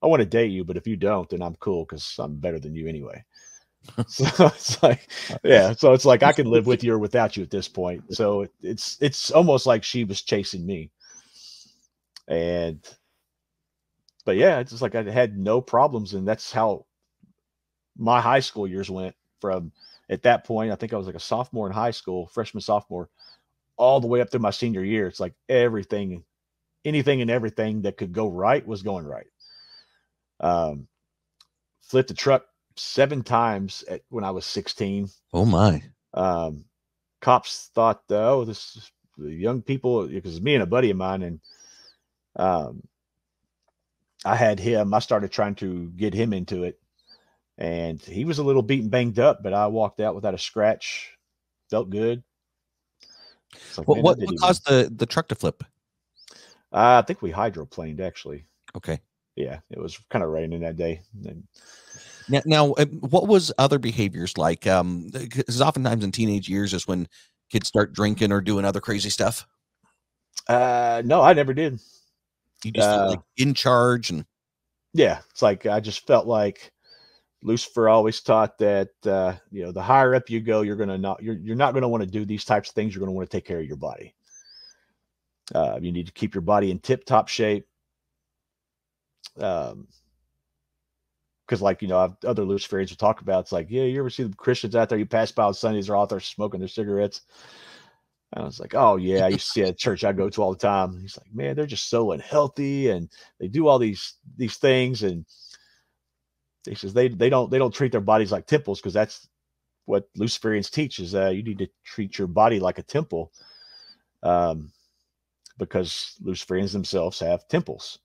I want to date you, but if you don't, then I'm cool because I'm better than you anyway. So it's like, yeah. So it's like I can live with you or without you at this point. So it's almost like she was chasing me. And but yeah, it's just like I had no problems, and that's how my high school years went from at that point. I think I was like a sophomore in high school, freshman, sophomore, all the way up through my senior year. It's like everything, anything and everything that could go right was going right. Um, Flipped a truck 7 times when I was 16. Oh my. Um, Cops thought, oh, this is the young people, because me and a buddy of mine, and um, I had him. I started trying to get him into it, and he was a little beaten, banged up, but I walked out without a scratch. Felt good. It's like, man, What caused the truck to flip? I think we hydroplaned, actually. Okay. Yeah, it was kind of raining that day. And Now, what was other behaviors like? Because oftentimes in teenage years is when kids start drinking or doing other crazy stuff. no, I never did. You just feel like in charge, and yeah, it's like I just felt like Lucifer always taught that the higher up you go, you're not going to want to do these types of things. You're going to want to take care of your body. You need to keep your body in tip-top shape. Because like, other Luciferians will talk about, it's like, yeah, you ever see the Christians out there, you pass by on Sundays, they're out there smoking their cigarettes. And I was like, oh yeah, I used to see a church I go to all the time. And he's like, man, they're just so unhealthy, and they do all these things. And he says they don't treat their bodies like temples, because that's what Luciferians teach, is you need to treat your body like a temple, because Luciferians themselves have temples.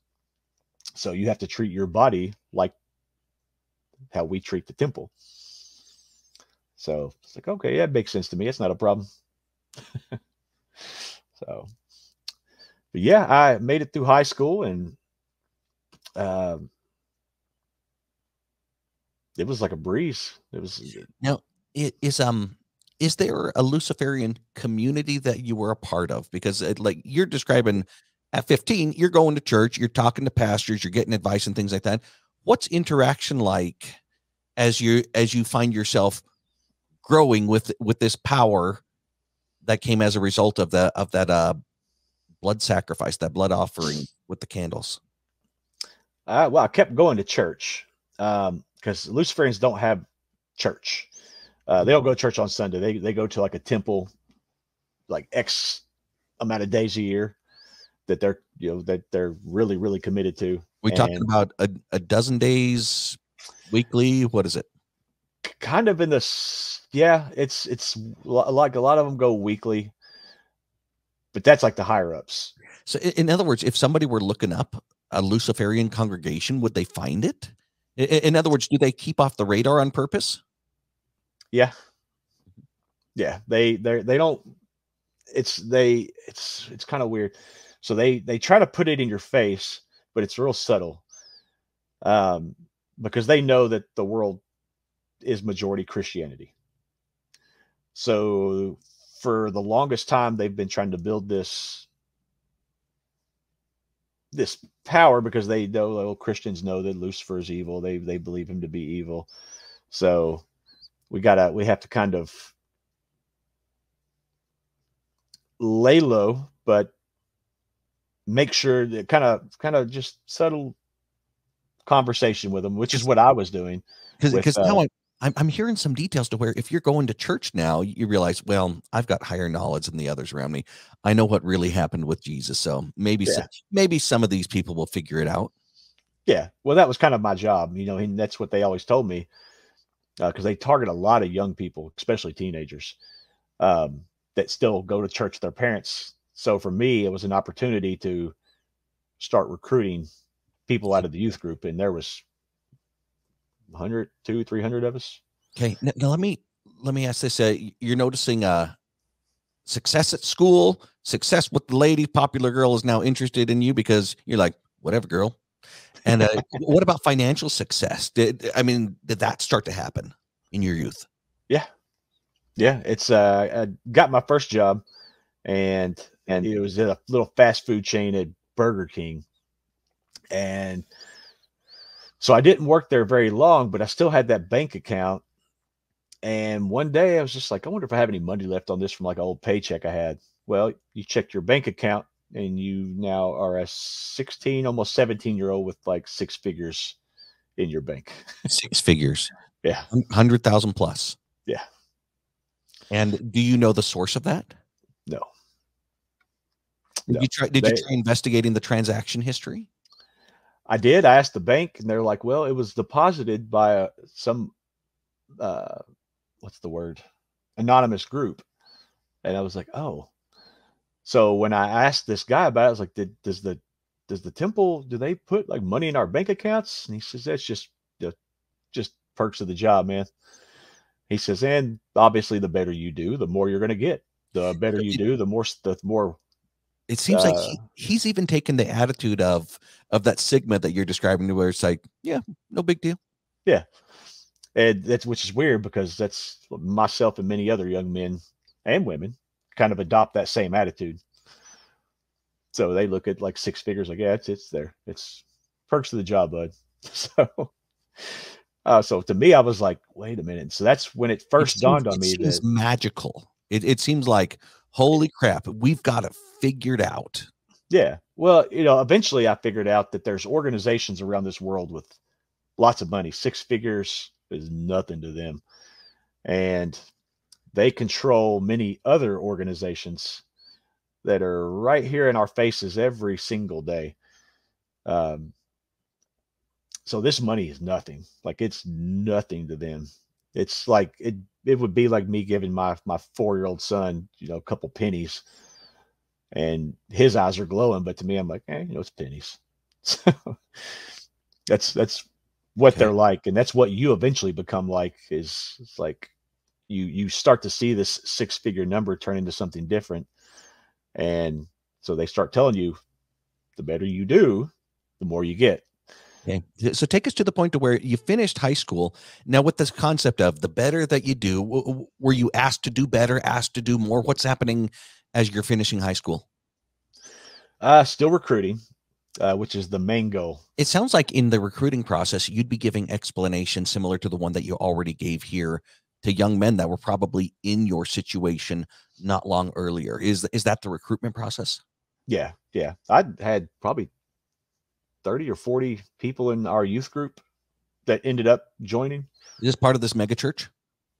So you have to treat your body like how we treat the temple. So it's like, okay, yeah, it makes sense to me. It's not a problem. So, but yeah, I made it through high school, and it was like a breeze. It was. now is there a Luciferian community that you were a part of? Because like you're describing, at 15, you're going to church, you're talking to pastors, you're getting advice and things like that. What's interaction like as you find yourself growing with this power that came as a result of that blood sacrifice, that blood offering with the candles? Well, I kept going to church, because Luciferians don't have church. They don't go to church on Sunday. They go to like a temple, like X amount of days a year that they're really, really committed to. We talking about a dozen days weekly? What is it? Kind of in this, yeah. It's like a lot of them go weekly, but that's like the higher ups. So, in other words, if somebody were looking up a Luciferian congregation, would they find it? In other words, do they keep off the radar on purpose? Yeah, yeah. They don't. It's kind of weird. So they try to put it in your face, but it's real subtle, because they know that the world is majority Christianity. So for the longest time, they've been trying to build this power, because they know, Christians know that Lucifer is evil. They believe him to be evil. So we have to kind of lay low, but make sure that kind of just subtle conversation with them, which is what I was doing. Because now I'm hearing some details to where if you're going to church now, you realize, well, I've got higher knowledge than the others around me. I know what really happened with Jesus. So maybe some of these people will figure it out. Yeah. Well, that was kind of my job, and that's what they always told me, because they target a lot of young people, especially teenagers, that still go to church with their parents. So for me, it was an opportunity to start recruiting people out of the youth group, and there was 100, 200, 300 of us. Okay, now let me ask this: you're noticing success at school, success with the lady, popular girl is now interested in you because you're like, whatever, girl. And what about financial success? Did that start to happen in your youth? Yeah. It's I got my first job, and it was at a little fast food chain at Burger King. And so I didn't work there very long, but I still had that bank account, And one day I was just like, I wonder if I have any money left on this from like an old paycheck I had. Well, you checked your bank account and you now are a 16, almost 17-year-old with like six figures in your bank. Six figures. Yeah. 100,000 plus. Yeah. And do you know the source of that? No. Did you try investigating the transaction history? I did. I asked the bank and they're like, well, it was deposited by some what's the word? Anonymous group. And I was like, oh. So when I asked this guy about it, I was like, does the temple, do they put like money in our bank accounts? And he says, that's just perks of the job, man. He says, and obviously the better you do, the more you're going to get. The better you do, the more it seems like he's even taken the attitude of that Sigma that you're describing, to where it's like, yeah, no big deal. Yeah. And which is weird, because that's myself and many other young men and women kind of adopt that same attitude. So they look at like six figures, like, yeah, it's there. It's perks of the job, bud. So to me, I was like, wait a minute. So that's when it first dawned on me that it's magical. It seems like, holy crap, we've got it figured out. Yeah. Well, eventually I figured out that there's organizations around this world with lots of money. Six figures is nothing to them. And they control many other organizations that are right here in our faces every single day. So this money is nothing. Like, it's nothing to them. It's like, it would be like me giving my 4-year-old son, a couple pennies, and his eyes are glowing. But to me, I'm like, it's pennies. So that's what they're like. And that's what you eventually become like, is it's like you start to see this six-figure number turn into something different. And so they start telling you, the better you do, the more you get. Okay. So take us to the point to where you finished high school. Now, with this concept of the better that you do, were you asked to do better, asked to do more? What's happening as you're finishing high school? Still recruiting, which is the main goal. It sounds like in the recruiting process, you'd be giving explanations similar to the one that you already gave here to young men that were probably in your situation not long earlier. Is that the recruitment process? Yeah. Yeah. I had probably 30 or 40 people in our youth group that ended up joining. Is this part of this mega church?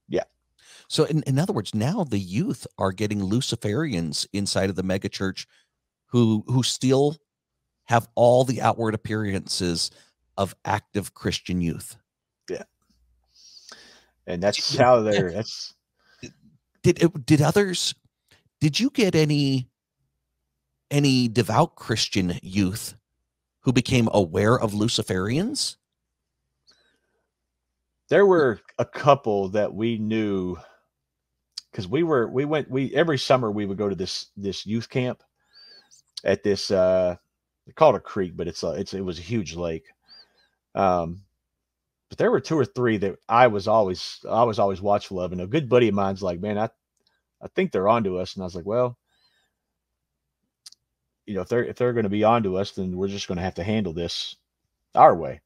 Yeah. So in other words, now the youth are getting Luciferians inside of the mega church who still have all the outward appearances of active Christian youth. Yeah. And that's how they're, that's. Did you get any devout Christian youth who became aware of Luciferians? There were a couple that we knew, because every summer we would go to this youth camp at this, they call it a creek, but it was a huge lake. But there were 2 or 3 that I was always watchful of. And a good buddy of mine's like, man, I think they're onto us. And I was like, well, if they're going to be onto us, then we're just going to have to handle this our way.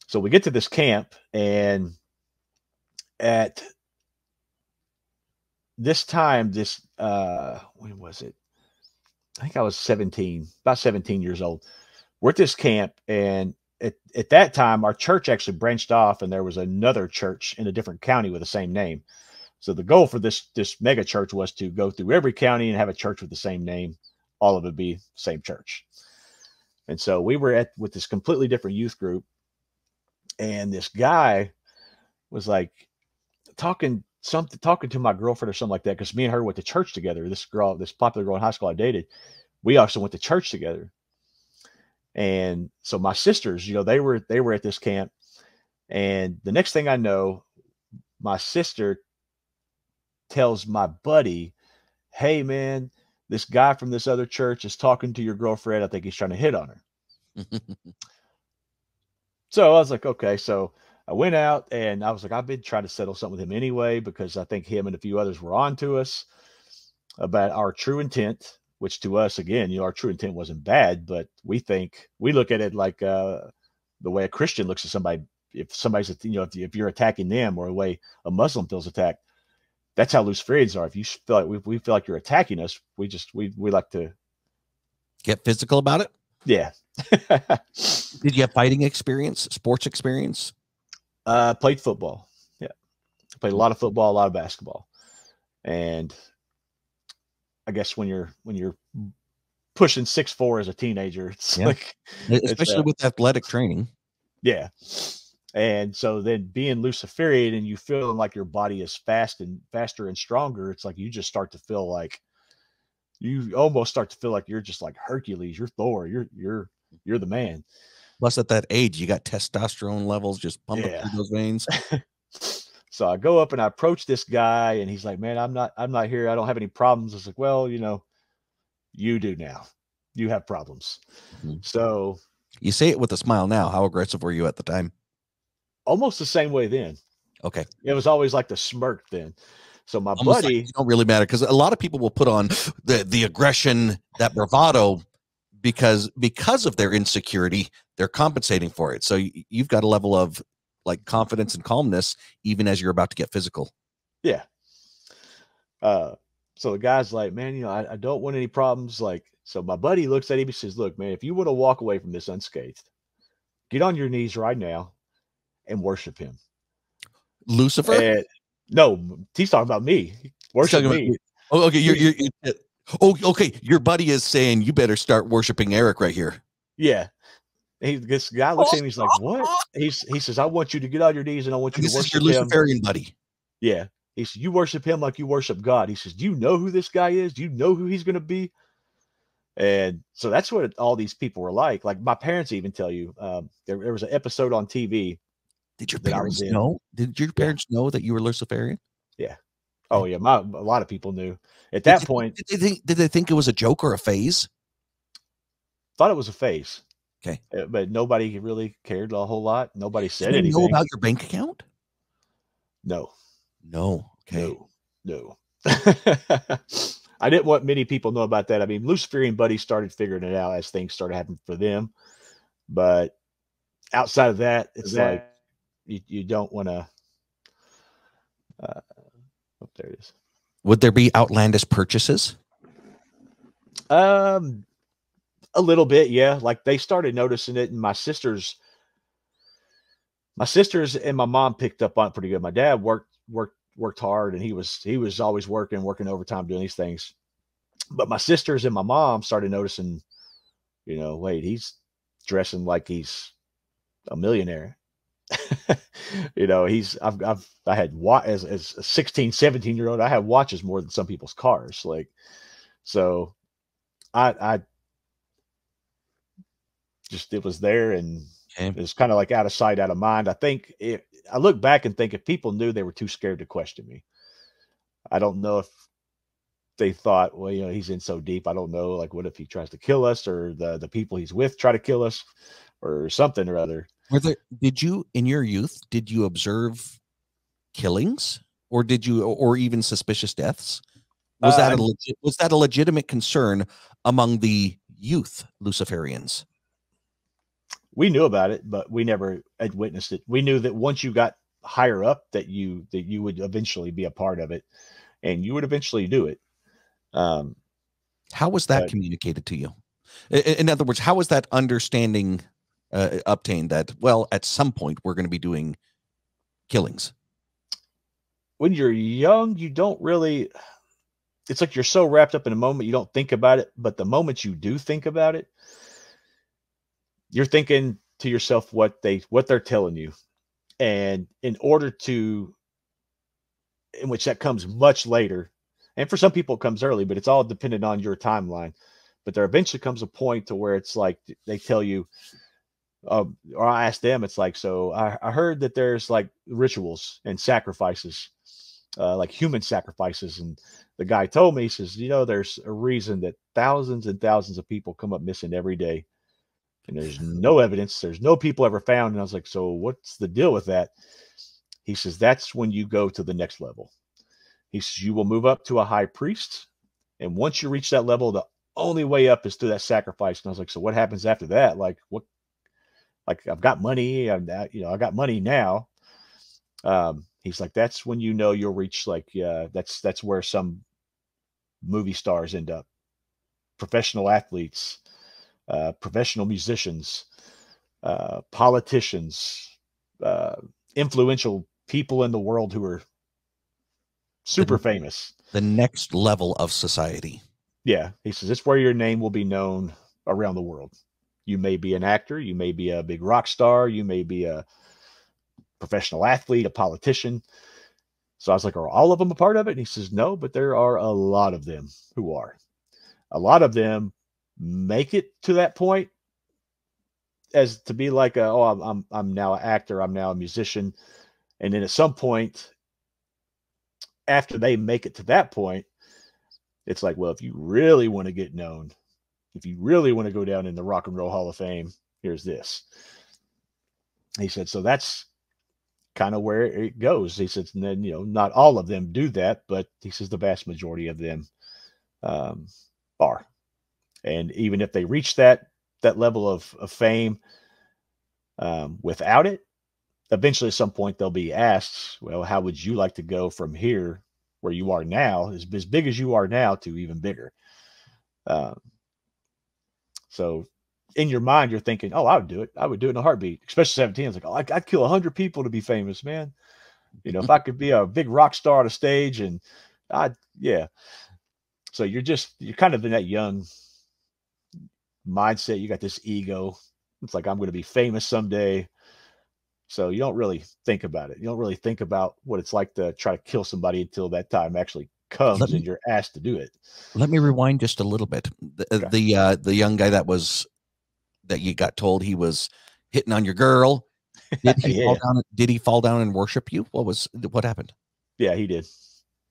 So we get to this camp, and at this time, when was it? I think I was 17, about 17 years old. We're at this camp, and at that time, our church actually branched off, and there was another church in a different county with the same name. So the goal for this mega church was to go through every county and have a church with the same name. All of it be same church. And so we were with this completely different youth group. And this guy was like talking to my girlfriend or something like that. Cause me and her went to church together. This popular girl in high school I dated, we also went to church together. And so my sisters, they were at this camp. And the next thing I know, my sister tells my buddy, hey man, this guy from this other church is talking to your girlfriend. I think he's trying to hit on her. So I was like, okay. So I went out and I was like, I've been trying to settle something with him anyway, because I think him and a few others were on to us about our true intent, which to us, again, our true intent wasn't bad, but we look at it like the way a Christian looks at somebody, if somebody's, if you're attacking them, or the way a Muslim feels attacked, that's how Luciferians are. If you feel like we feel like you're attacking us, we like to get physical about it. Yeah. Did you have fighting experience, sports experience? Played football. Yeah. Played a lot of football, a lot of basketball. And I guess when you're pushing 6'4" as a teenager, it's like, especially with athletic training. Yeah. And so then being Luciferian and you feeling like your body is faster and stronger, it's like you just start to feel like you almost start to feel like you're just like Hercules, you're Thor, you're the man. Plus at that age, you got testosterone levels just pumping through those veins. So I go up and I approach this guy and he's like, man, I'm not here. I don't have any problems. I was like, well, you do now. You have problems. Mm-hmm. So you say it with a smile now. How aggressive were you at the time? Almost the same way then. Okay. It was always like the smirk then. So my buddy, like, don't really matter, because a lot of people will put on the aggression, that bravado, because of their insecurity, they're compensating for it. So you've got a level of like confidence and calmness even as you're about to get physical. Yeah. So the guy's like, man, I don't want any problems. Like, so my buddy looks at him and says, look, man, if you want to walk away from this unscathed, get on your knees right now and worship him. Lucifer? And, no, he's talking about me. Worship me. Oh, okay. Okay. Your buddy is saying you better start worshiping Eric right here. Yeah. This guy looks at him. He's like, what? He says, I want you to get on your knees and I want you to worship him. This is your Luciferian buddy. Yeah. He says, you worship him like you worship God. He says, do you know who this guy is? Do you know who he's going to be? And so that's what all these people were like. Like my parents even tell you, there was an episode on TV. Did your parents know? Did your parents know that you were Luciferian? Yeah. Oh yeah. A lot of people knew at that point. Did they think it was a joke or a phase? Thought it was a phase. Okay. But nobody really cared a whole lot. Nobody said anything. Did they know about your bank account? No. Okay. No. I didn't want many people to know about that. I mean, Luciferian buddies started figuring it out as things started happening for them. But outside of that, it's like you don't want to. Oh, there it is. Would there be outlandish purchases? A little bit, yeah. Like they started noticing it, and my sisters and my mom picked up on it pretty good. My dad worked hard, and he was always working overtime doing these things. But my sisters and my mom started noticing, wait, he's dressing like he's a millionaire. I had as a 16, 17-year-old, I had watches more than some people's cars. Like, so I just, it was there, and it was kind of like out of sight, out of mind. I think I look back and think if people knew, they were too scared to question me. I don't know if they thought, well, he's in so deep. I don't know. Like, what if he tries to kill us, or the people he's with try to kill us, or something or other. Did you, in your youth, did you observe killings, or or even suspicious deaths? Was that a legitimate concern among the youth Luciferians? We knew about it, but we never had witnessed it. We knew that once you got higher up, that you would eventually be a part of it, and you would eventually do it. How was that communicated to you? In other words, how was that understanding obtained that, well, at some point we're going to be doing killings? When you're young, you don't really, it's like you're so wrapped up in a moment, you don't think about it. But the moment you do think about it, you're thinking to yourself what they're telling you. And in which that comes much later. And for some people it comes early, but it's all dependent on your timeline. But there eventually comes a point to where it's like they tell you, or I ask them, it's like, so I heard that there's like rituals and sacrifices, like human sacrifices. And the guy told me, he says, there's a reason that thousands and thousands of people come up missing every day. And there's no evidence. There's no people ever found. And I was like, so what's the deal with that? He says, that's when you go to the next level. He says, you will move up to a high priest. And once you reach that level, the only way up is through that sacrifice. And I was like, so what happens after that? Like, like I've got money. I got money now. He's like, that's when you know you'll reach like, that's where some movie stars end up, professional athletes, professional musicians, politicians, uh, influential people in the world who are super famous. The next level of society. Yeah. He says, it's where your name will be known around the world. You may be an actor. You may be a big rock star. You may be a professional athlete, a politician. So I was like, are all of them a part of it? And he says, no, but there are a lot of them who are. A lot of them make it to that point as to be like, I'm now an actor. I'm now a musician. And then at some point, after they make it to that point, it's like, well, if you really want to get known, if you really want to go down in the Rock and Roll Hall of Fame, here's this. He said, so that's kind of where it goes. He says, and then, not all of them do that, but he says the vast majority of them are. And even if they reach that level of fame without it, eventually at some point they'll be asked, well, how would you like to go from here where you are now, as big as you are now, to even bigger? So in your mind, you're thinking, oh, I would do it. I would do it in a heartbeat, especially 17. It's like, oh, I'd kill 100 people to be famous, man. If I could be a big rock star on a stage, and yeah. So you're kind of in that young mindset. You got this ego. It's like, I'm going to be famous someday. So you don't really think about it. You don't really think about what it's like to try to kill somebody until that time actually comes and you're asked to do it. Let me rewind just a little bit. The young guy that you got told he was hitting on your girl, did he fall down? Did he fall down and worship you? What happened? Yeah, he did.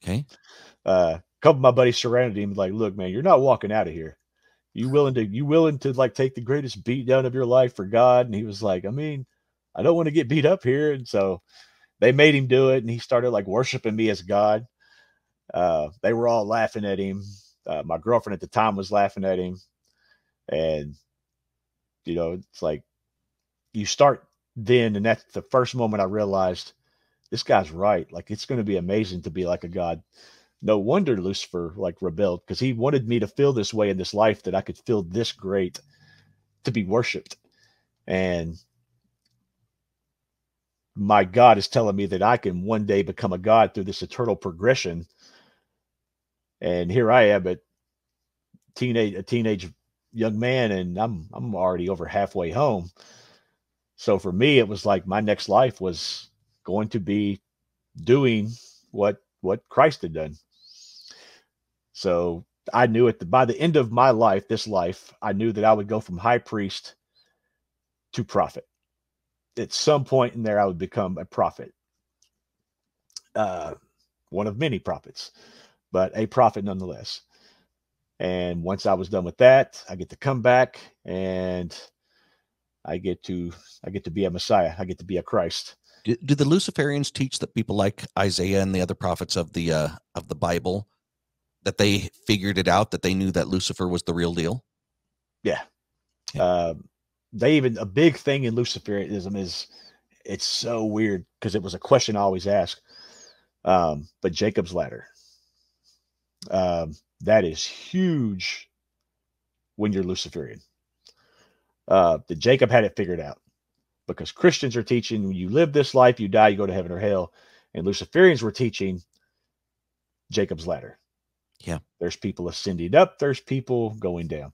Okay. A couple of my buddies surrounded him, like, look, man, you're not walking out of here. You willing to like take the greatest beat down of your life for God? And he was like, I mean, I don't want to get beat up here. And so they made him do it, and he started like worshiping me as God. They were all laughing at him. My girlfriend at the time was laughing at him. And, it's like you start then, and that's the first moment I realized this guy's right. Like, it's going to be amazing to be like a God. No wonder Lucifer like rebelled, because he wanted me to feel this way in this life, that I could feel this great to be worshiped. And my God is telling me that I can one day become a God through this eternal progression. And here I am a teenage young man, and I'm already over halfway home. So for me, it was like my next life was going to be doing what Christ had done. So I knew by the end of my life, I knew that I would go from high priest to prophet. At some point in there, I would become a prophet. One of many prophets, but a prophet nonetheless. And once I was done with that, I get to come back, and I get to be a Messiah. I get to be a Christ. Do the Luciferians teach that people like Isaiah and the other prophets of the Bible, that they figured it out, that they knew that Lucifer was the real deal? Yeah. A big thing in Luciferianism is, it's so weird because it was a question I always ask. But Jacob's ladder, that is huge when you're Luciferian. The Jacob had it figured out, because Christians are teaching when you live this life, you die, you go to heaven or hell. And Luciferians were teaching Jacob's ladder. Yeah. There's people ascending up, there's people going down.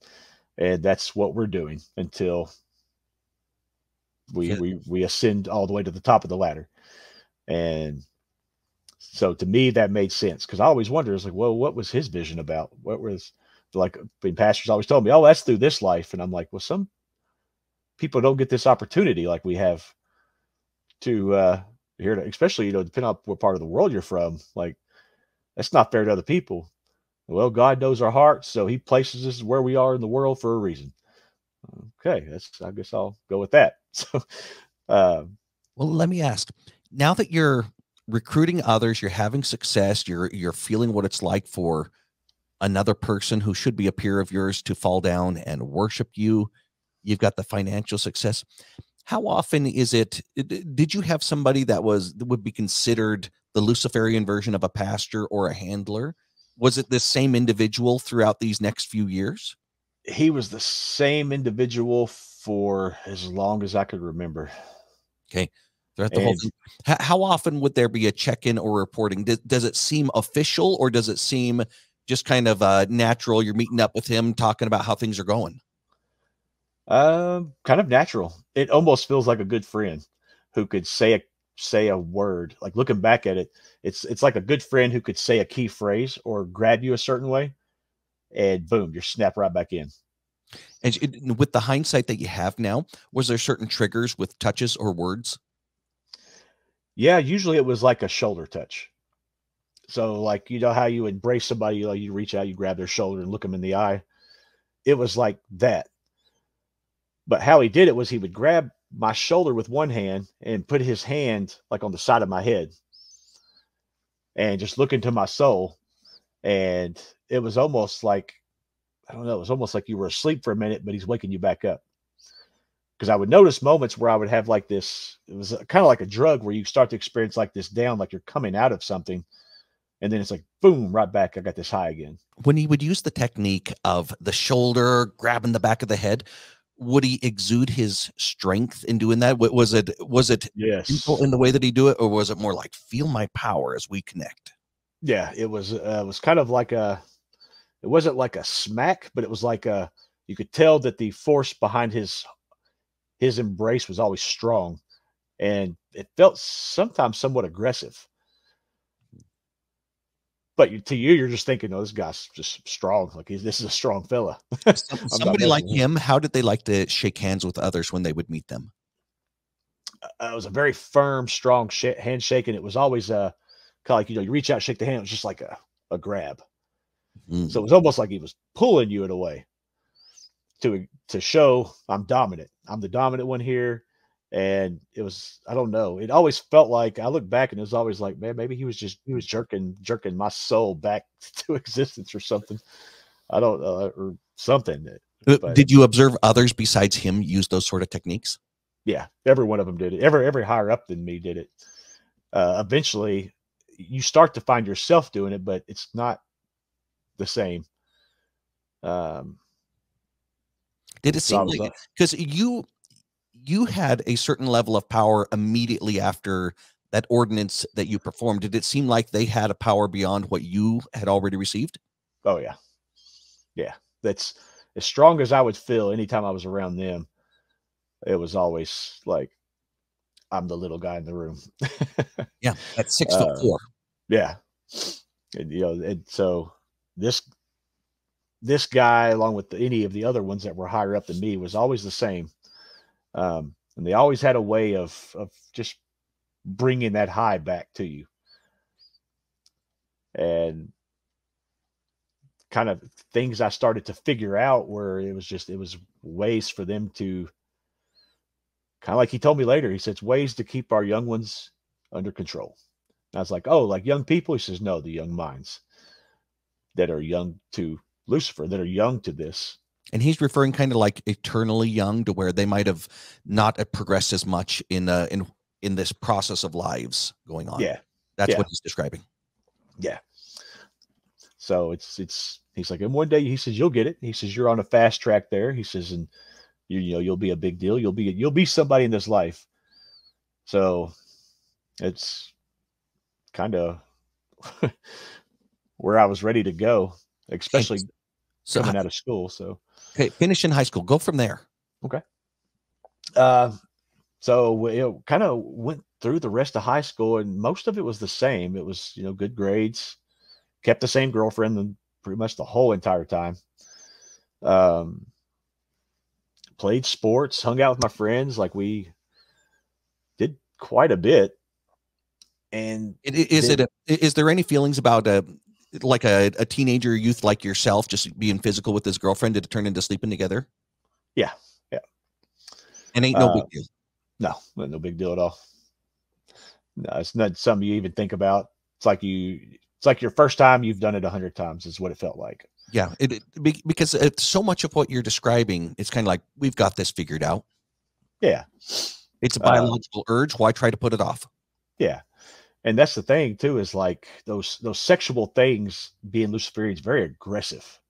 And that's what we're doing until we ascend all the way to the top of the ladder. And so to me, that made sense, because I always wondered, it's like, well, what was his vision about? What was, like, pastors always told me, oh, that's through this life. And I'm like, well, some people don't get this opportunity like we have to hear it, especially, depending on what part of the world you're from. Like, that's not fair to other people. Well, God knows our hearts, so he places us where we are in the world for a reason. Okay, I guess I'll go with that. So, well, let me ask, now that you're recruiting others, you're having success, you're feeling what it's like for another person who should be a peer of yours to fall down and worship you, you've got the financial success. How often is it? Did you have somebody that would be considered the Luciferian version of a pastor or a handler? Was it this same individual throughout these next few years? He was the same individual for as long as I could remember. Okay. Throughout the whole And thing. How often would there be a check-in or reporting? Does it seem official, or does it seem just kind of natural? You're meeting up with him, talking about how things are going. kind of natural. It almost feels like a good friend who could say a word. Like looking back at it, it's like a good friend who could say a key phrase or grab you a certain way, and boom, you're snap right back in. And with the hindsight that you have now, was there certain triggers with touches or words? Yeah, usually it was like a shoulder touch. So like you know how you embrace somebody, like you reach out, you grab their shoulder and look them in the eye. It was like that. But how he did it was he would grab my shoulder with one hand and put his hand like on the side of my head and just look into my soul. And it was almost like, I don't know, it was almost like you were asleep for a minute, but he's waking you back up. Because I would notice moments where I would have like this, it was kind of like a drug where you start to experience like this down, like you're coming out of something. And then it's like, boom, right back. I got this high again. When he would use the technique of the shoulder, grabbing the back of the head, would he exude his strength in doing that? Was it Yes. simple in the way that he do it, or was it more like feel my power as we connect? Yeah, it was kind of like it wasn't like a smack, but it was like you could tell that the force behind his embrace was always strong, and it felt sometimes somewhat aggressive. But to you, you're just thinking, "Oh, this guy's just strong. Like this is a strong fella." Somebody like him, how did they like to shake hands with others when they would meet them? It was a very firm, strong handshake, and it was always kind of like you reach out, shake the hand. It was just like a grab. Mm. So it was almost like he was pulling you in a way to show I'm dominant. I'm the dominant one here. And it was, I don't know. It always felt like I look back and it was always like, man, maybe he was jerking my soul back to existence or something. I don't know, or something. But Did you observe others besides him use those sort of techniques? yeah, every one of them did it. Every higher up than me did it. Eventually, you start to find yourself doing it, but it's not the same. Did it seem like, because you had a certain level of power immediately after that ordinance that you performed? Did it seem like they had a power beyond what you had already received? Oh yeah. Yeah. That's as strong as I would feel anytime I was around them. It was always like I'm the little guy in the room. Yeah, at 6'4". Yeah. And, and so this guy, along with any of the other ones that were higher up than me, was always the same. And they always had a way of just bringing that high back to you. And kind of things I started to figure out where it was ways for them to kind of like he told me later, he said, it's ways to keep our young ones under control. And I was like, oh, like young people? He says, no, the young minds that are young to Lucifer, that are young to this. And he's referring kind of like eternally young, to where they might have not progressed as much in this process of lives going on. Yeah. That's what he's describing. Yeah. So he's like, and one day he says, you'll get it. He says, you're on a fast track there. He says, and you'll be a big deal. You'll be somebody in this life. So it's kind of where I was ready to go, especially coming out of school. So, okay, finish in high school. Go from there. Okay. So it kind of went through the rest of high school, and most of it was the same. It was, good grades, kept the same girlfriend pretty much the whole entire time. Played sports, hung out with my friends. Like we did quite a bit. And is there any feelings about like a teenager youth like yourself just being physical with his girlfriend? Did it turn into sleeping together? Yeah. And ain't no big deal. No, no big deal at all. No, it's not something you even think about. It's like your first time you've done it 100 times is what it felt like. Yeah, because so much of what you're describing, it's kind of like we've got this figured out. Yeah, It's a biological urge. Why try to put it off? Yeah. And that's the thing too, is like those sexual things, being Luciferians, very aggressive,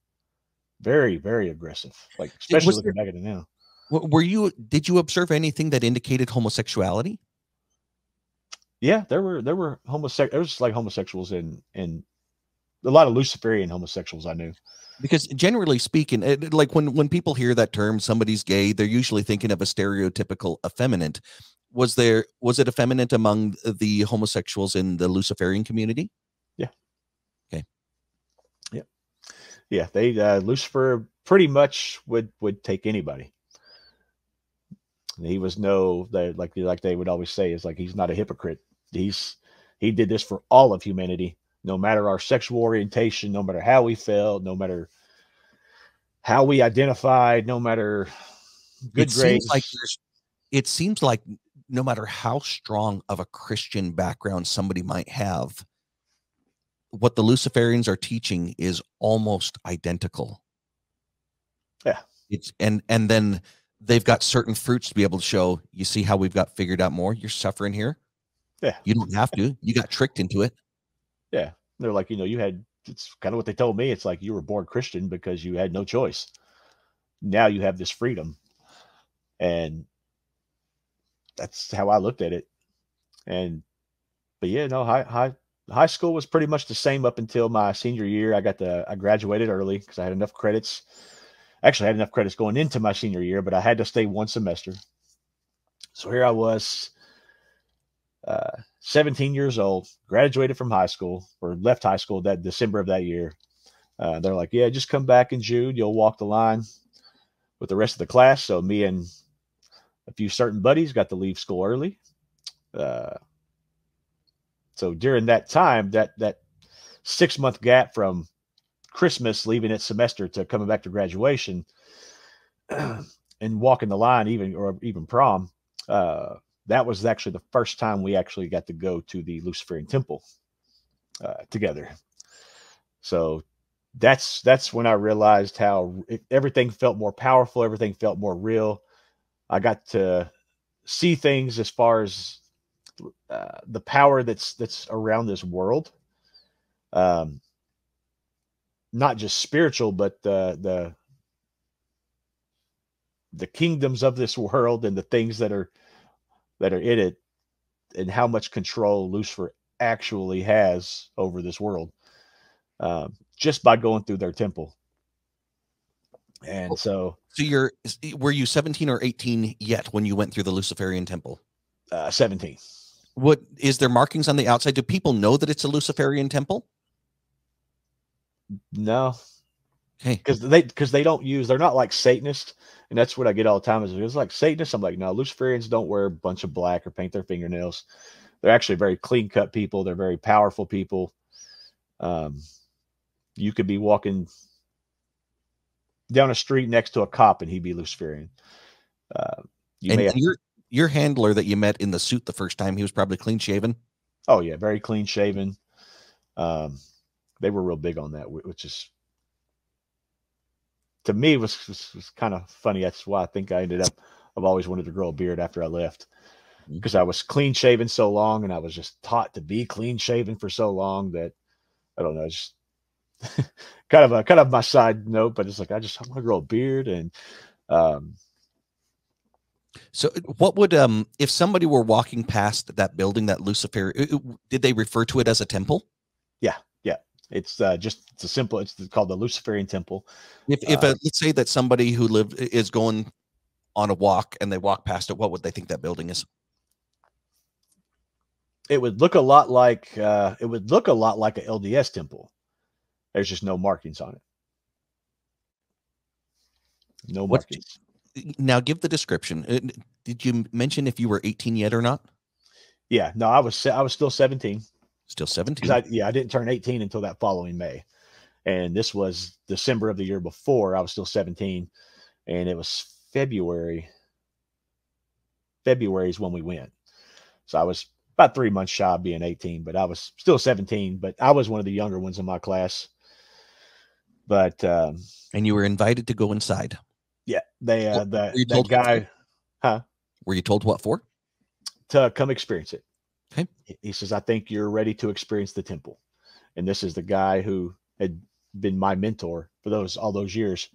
very, very aggressive, like especially looking back at it now. Did you observe anything that indicated homosexuality? Yeah, there were homosexuals. There was like homosexuals and a lot of Luciferian homosexuals I knew. Because generally speaking, like when people hear that term, somebody's gay, they're usually thinking of a stereotypical effeminate. Was it effeminate among the homosexuals in the Luciferian community? Yeah. Okay. Yeah. Yeah. They Lucifer pretty much would take anybody. He was like they would always say, is like, he's not a hypocrite. He did this for all of humanity, no matter our sexual orientation, no matter how we felt, no matter how we identified, no matter good grades. It seems like no matter how strong of a Christian background somebody might have, what the Luciferians are teaching is almost identical. Yeah. And then they've got certain fruits to be able to show, you see how we've got figured out more? You're suffering here. Yeah. You don't have to. You got tricked into it. Yeah. They're like, it's kind of what they told me. It's like, you were born Christian because you had no choice. Now you have this freedom. And that's how I looked at it. But yeah, no, high school was pretty much the same up until my senior year. I graduated early because I had enough credits. Actually, I had enough credits going into my senior year, but I had to stay one semester. So here I was, 17 years old, graduated from high school, or left high school that December of that year. They're like, yeah, just come back in June. You'll walk the line with the rest of the class. So me and a few certain buddies got to leave school early. So during that time, that 6-month gap from Christmas, leaving it semester, to coming back to graduation and walking the line, even prom, that was actually the first time we actually got to go to the Luciferian temple together. So that's when I realized how everything felt more powerful. Everything felt more real. I got to see things as far as the power that's around this world. Not just spiritual, but the kingdoms of this world and the things that are in it, and how much control Lucifer actually has over this world, just by going through their temple. And so were you 17 or 18 yet when you went through the Luciferian temple? 17. What is there markings on the outside? Do people know that it's a Luciferian temple? No. Okay. Because they don't use, they're not like Satanists. And that's what I get all the time, is it's like Satanists. I'm like, no, Luciferians don't wear a bunch of black or paint their fingernails. They're actually very clean cut people. They're very powerful people. You could be walking down a street next to a cop and he'd be Luciferian. Your handler that you met in the suit the first time, he was probably clean shaven. Oh yeah, very clean shaven. They were real big on that, which is, to me, was kind of funny. That's why I think I've always wanted to grow a beard after I left, because I was clean shaven so long, and I was just taught to be clean shaven for so long that, I don't know, just kind of my side note, but it's like, I want to grow a beard. And so what would, if somebody were walking past that building, that Lucifer, did they refer to it as a temple? Yeah. It's called the Luciferian temple. If let's say that somebody who is going on a walk and they walk past it, what would they think that building is? It would look a lot like an LDS temple. There's just no markings on it. No markings. Now give the description. Did you mention if you were 18 yet or not? Yeah, no, I was still 17. Still 17. I didn't turn 18 until that following May. And this was December of the year before. I was still 17. And it was February. February is when we went. So I was about 3 months shy of being 18, but I was still 17. But I was one of the younger ones in my class. But and you were invited to go inside. Yeah, that guy. Huh? Were you told what for? to come experience it. Okay. He says, I think you're ready to experience the temple. And this is the guy who had been my mentor for all those years,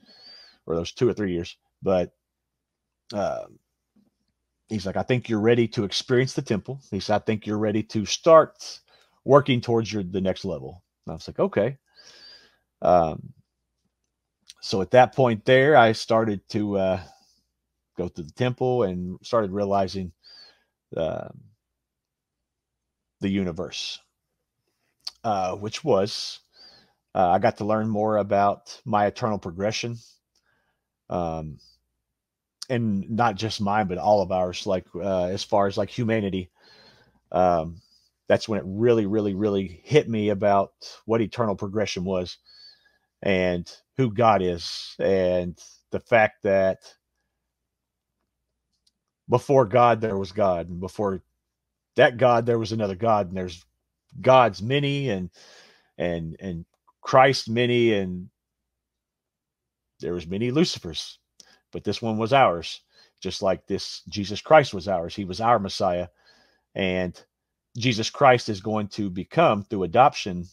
or those 2 or 3 years. But he's like, I think you're ready to experience the temple. He said, I think you're ready to start working towards the next level. And I was like, okay. So at that point there, I started to go to the temple and started realizing the universe, which was, I got to learn more about my eternal progression. And not just mine, but all of ours, like as far as like humanity. That's when it really, really, really hit me about what eternal progression was and who God is, and the fact that before God, there was God, and before that God, there was another God, and there's gods many, and Christ many, and there was many Lucifers, but this one was ours, just like this Jesus Christ was ours. He was our Messiah, and Jesus Christ is going to become, through adoption,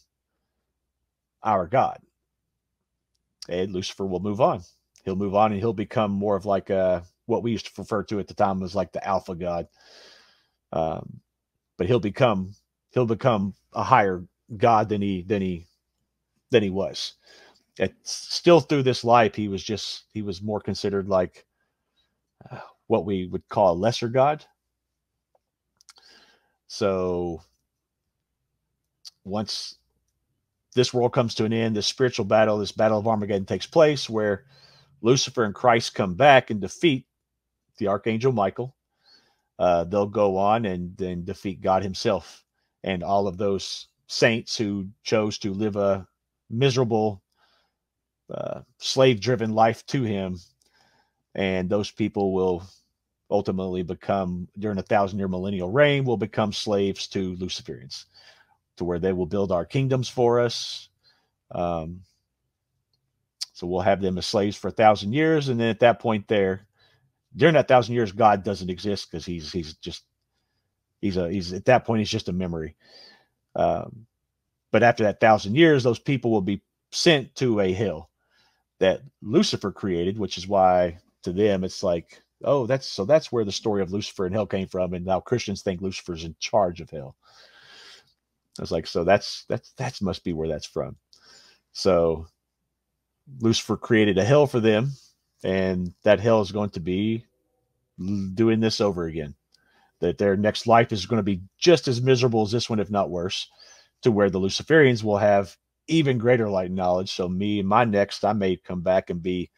our God. And Lucifer will move on. He'll move on, and he'll become more of like what we used to refer to at the time was like the Alpha God. But he'll become a higher God than he was. It's still through this life, he was more considered like what we would call a lesser God. So once this world comes to an end, this spiritual battle, this battle of Armageddon takes place, where Lucifer and Christ come back and defeat the Archangel Michael. They'll go on and then defeat God himself and all of those saints who chose to live a miserable, slave-driven life to him. And those people will ultimately become, during 1,000-year millennial reign, will become slaves to Luciferians, to where they will build our kingdoms for us. So we'll have them as slaves for 1,000 years. And then at that point there, during that 1,000 years, God doesn't exist, because he's at that point, he's just a memory. But after that 1,000 years, those people will be sent to a hell that Lucifer created, which is why to them it's like, oh, that's where the story of Lucifer and hell came from, and now Christians think Lucifer's in charge of hell. I was like, so that must be where that's from. So Lucifer created a hell for them, and that hell is going to be doing this over again. That their next life is going to be just as miserable as this one, if not worse, to where the Luciferians will have even greater light and knowledge. So me and my next, I may come back and be,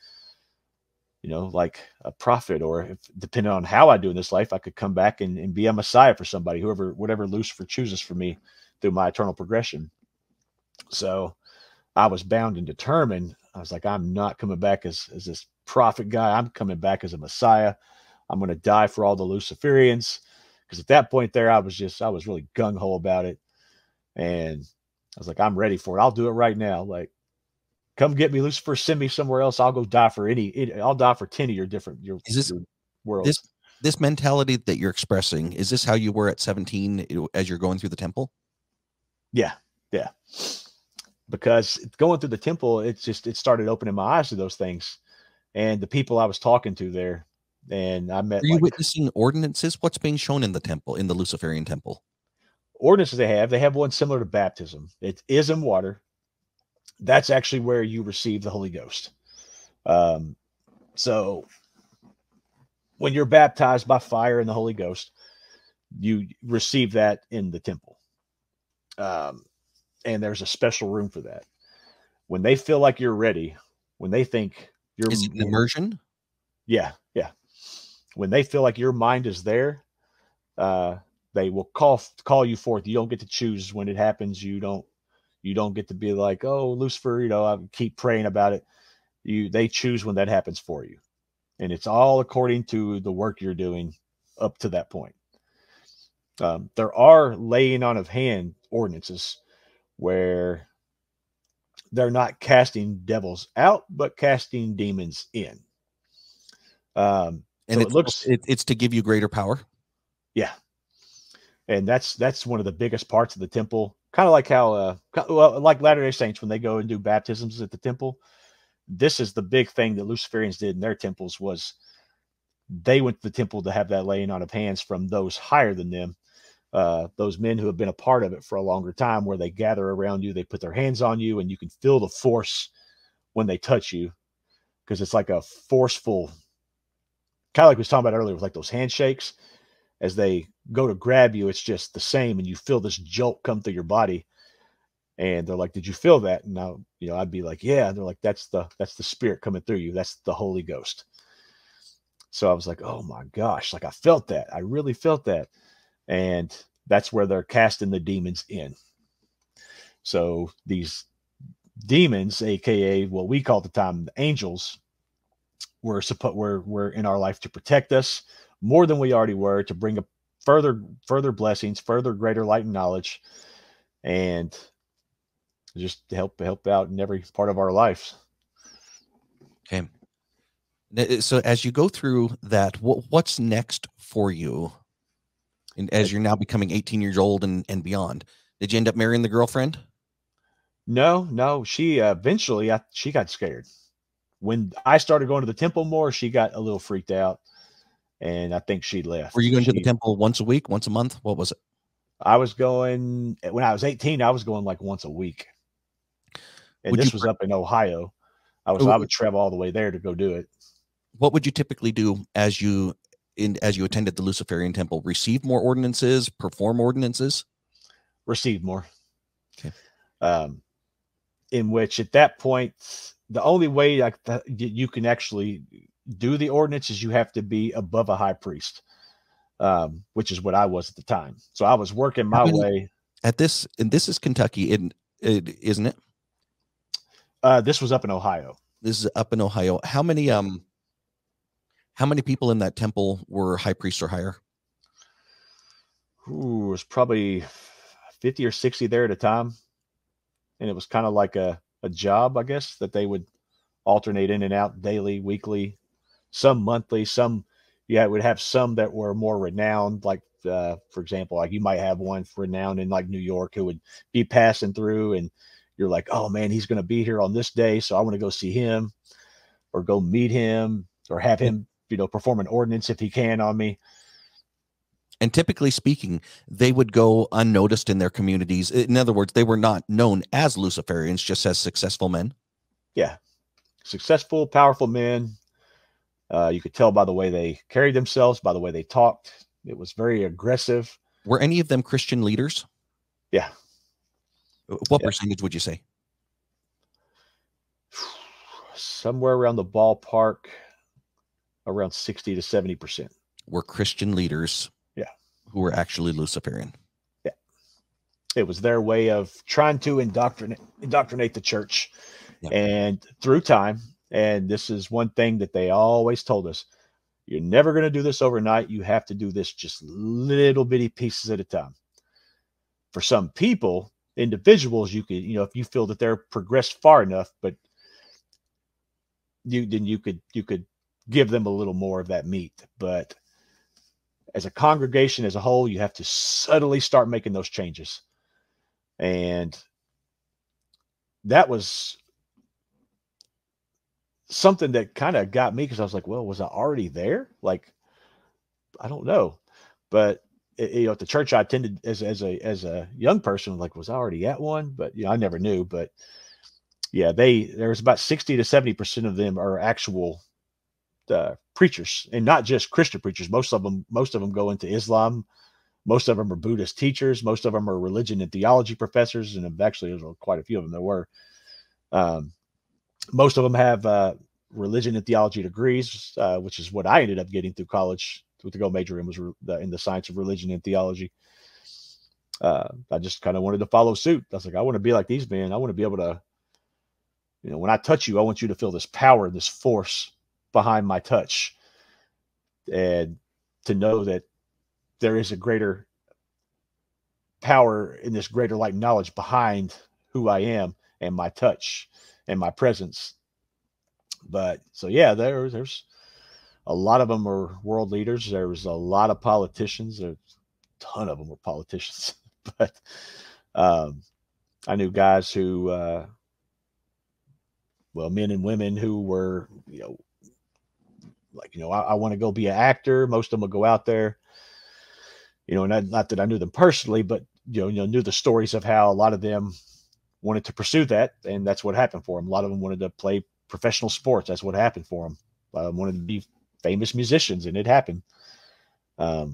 like a prophet, or if, depending on how I do in this life, I could come back and be a Messiah for somebody, whatever Lucifer chooses for me through my eternal progression. So I was bound and determined. I was like, I'm not coming back as this prophet guy. I'm coming back as a Messiah. I'm going to die for all the Luciferians. Because at that point there, I was really gung-ho about it. And I was like, I'm ready for it. I'll do it right now. Like, come get me, Lucifer. Send me somewhere else. I'll go die for I'll die for 10 of your worlds. This mentality that you're expressing, is this how you were at 17 as you're going through the temple? Yeah. Because going through the temple, it started opening my eyes to those things, and the people I was talking to there, and I met. Are you witnessing ordinances? What's being shown in the temple, in the Luciferian temple? Ordinances they have one similar to baptism. It is in water. That's actually where you receive the Holy Ghost. So when you're baptized by fire in the Holy Ghost, you receive that in the temple. And there's a special room for that. When they feel like you're ready, when they think you're... Is it an immersion? Yeah. When they feel like your mind is there, they will call you forth. You don't get to choose when it happens. You don't get to be like, oh, Lucifer, I keep praying about it. They choose when that happens for you. And it's all according to the work you're doing up to that point. There are laying on of hand ordinances where they're not casting devils out, but casting demons in. And so it's to give you greater power. Yeah. And that's one of the biggest parts of the temple. Kind of like how, well, like Latter-day Saints, when they go and do baptisms at the temple, this is the big thing that Luciferians did in their temples was they went to the temple to have that laying on of hands from those higher than them, those men who have been a part of it for a longer time, where they gather around you, they put their hands on you, and you can feel the force when they touch you, because it's like a forceful, kind of like we was talking about earlier with like those handshakes. As they go to grab you, it's just the same, and you feel this jolt come through your body. And they're like, "Did you feel that?" And now, I'd be like, "Yeah." And they're like, "That's the spirit coming through you. That's the Holy Ghost." So I was like, "Oh my gosh!" Like I felt that. I really felt that, and that's where they're casting the demons in. So these demons, aka what we call at the time the angels, were in our life to protect us more than we already were, to bring up further blessings, further greater light and knowledge, and just to help out in every part of our lives. Okay. So as you go through that, what's next for you? And as you're now becoming 18 years old and beyond, did you end up marrying the girlfriend? No. She eventually, she got scared. When I started going to the temple more, she got a little freaked out, and I think she left. Were you going to the temple once a week, once a month? What was it? I was going, when I was 18, I was going like once a week. And this was up in Ohio. I would travel all the way there to go do it. What would you typically do as you attended the Luciferian temple? Receive more ordinances, perform ordinances? Receive more. Okay. In which at that point, the only way you can actually do the ordinance is you have to be above a high priest, which is what I was at the time. So I was working my way. And this is Kentucky, isn't it? This was up in Ohio. This is up in Ohio. How many people in that temple were high priests or higher? Ooh, it was probably 50 or 60 there at a time. And it was kind of like a job, I guess, that they would alternate in and out daily, weekly, some monthly, some, would have some that were more renowned. Like, for example, like you might have one renowned in like New York who would be passing through, and you're like, "Oh man, he's going to be here on this day, so I want to go see him or go meet him or have him, perform an ordinance if he can on me." And typically speaking, they would go unnoticed in their communities. In other words, they were not known as Luciferians, just as successful men. Yeah. Successful, powerful men. You could tell by the way they carried themselves, by the way they talked. It was very aggressive. Were any of them Christian leaders? Yeah. What percentage would you say? Somewhere around the ballpark, around 60 to 70%. Were Christian leaders. Yeah. Who were actually Luciferian. Yeah. It was their way of trying to indoctrinate the church. Yeah. And through time, and this is one thing that they always told us, you're never going to do this overnight. You have to do this just little bitty pieces at a time. For some people, individuals, you could, if you feel that they're progressed far enough, but you could give them a little more of that meat. But as a congregation as a whole, you have to subtly start making those changes. And that was something that kind of got me, because I was like, well, was I already there? Like, I don't know. But at the church I attended as a young person, like, was I already at one? But I never knew. But yeah, there's about 60 to 70% of them are actual preachers, and not just Christian preachers. Most of them go into Islam. Most of them are Buddhist teachers. Most of them are religion and theology professors, and actually there's quite a few of them there were. Most of them have religion and theology degrees, which is what I ended up getting through college to go major in, was in the science of religion and theology. I just kind of wanted to follow suit. I was like, I want to be like these men. I want to be able to, when I touch you, I want you to feel this power, this force behind my touch, and to know that there is a greater power in this greater light knowledge behind who I am and my touch and my presence. But so, yeah, there's a lot of them are world leaders. There was a lot of politicians. ton of them were politicians, but I knew guys who, well, men and women who were, like, I want to go be an actor. Most of them would go out there, and not that I knew them personally, but, knew the stories of how a lot of them wanted to pursue that. And that's what happened for them. A lot of them wanted to play professional sports. That's what happened for them. A lot of them wanted to be famous musicians, and it happened. So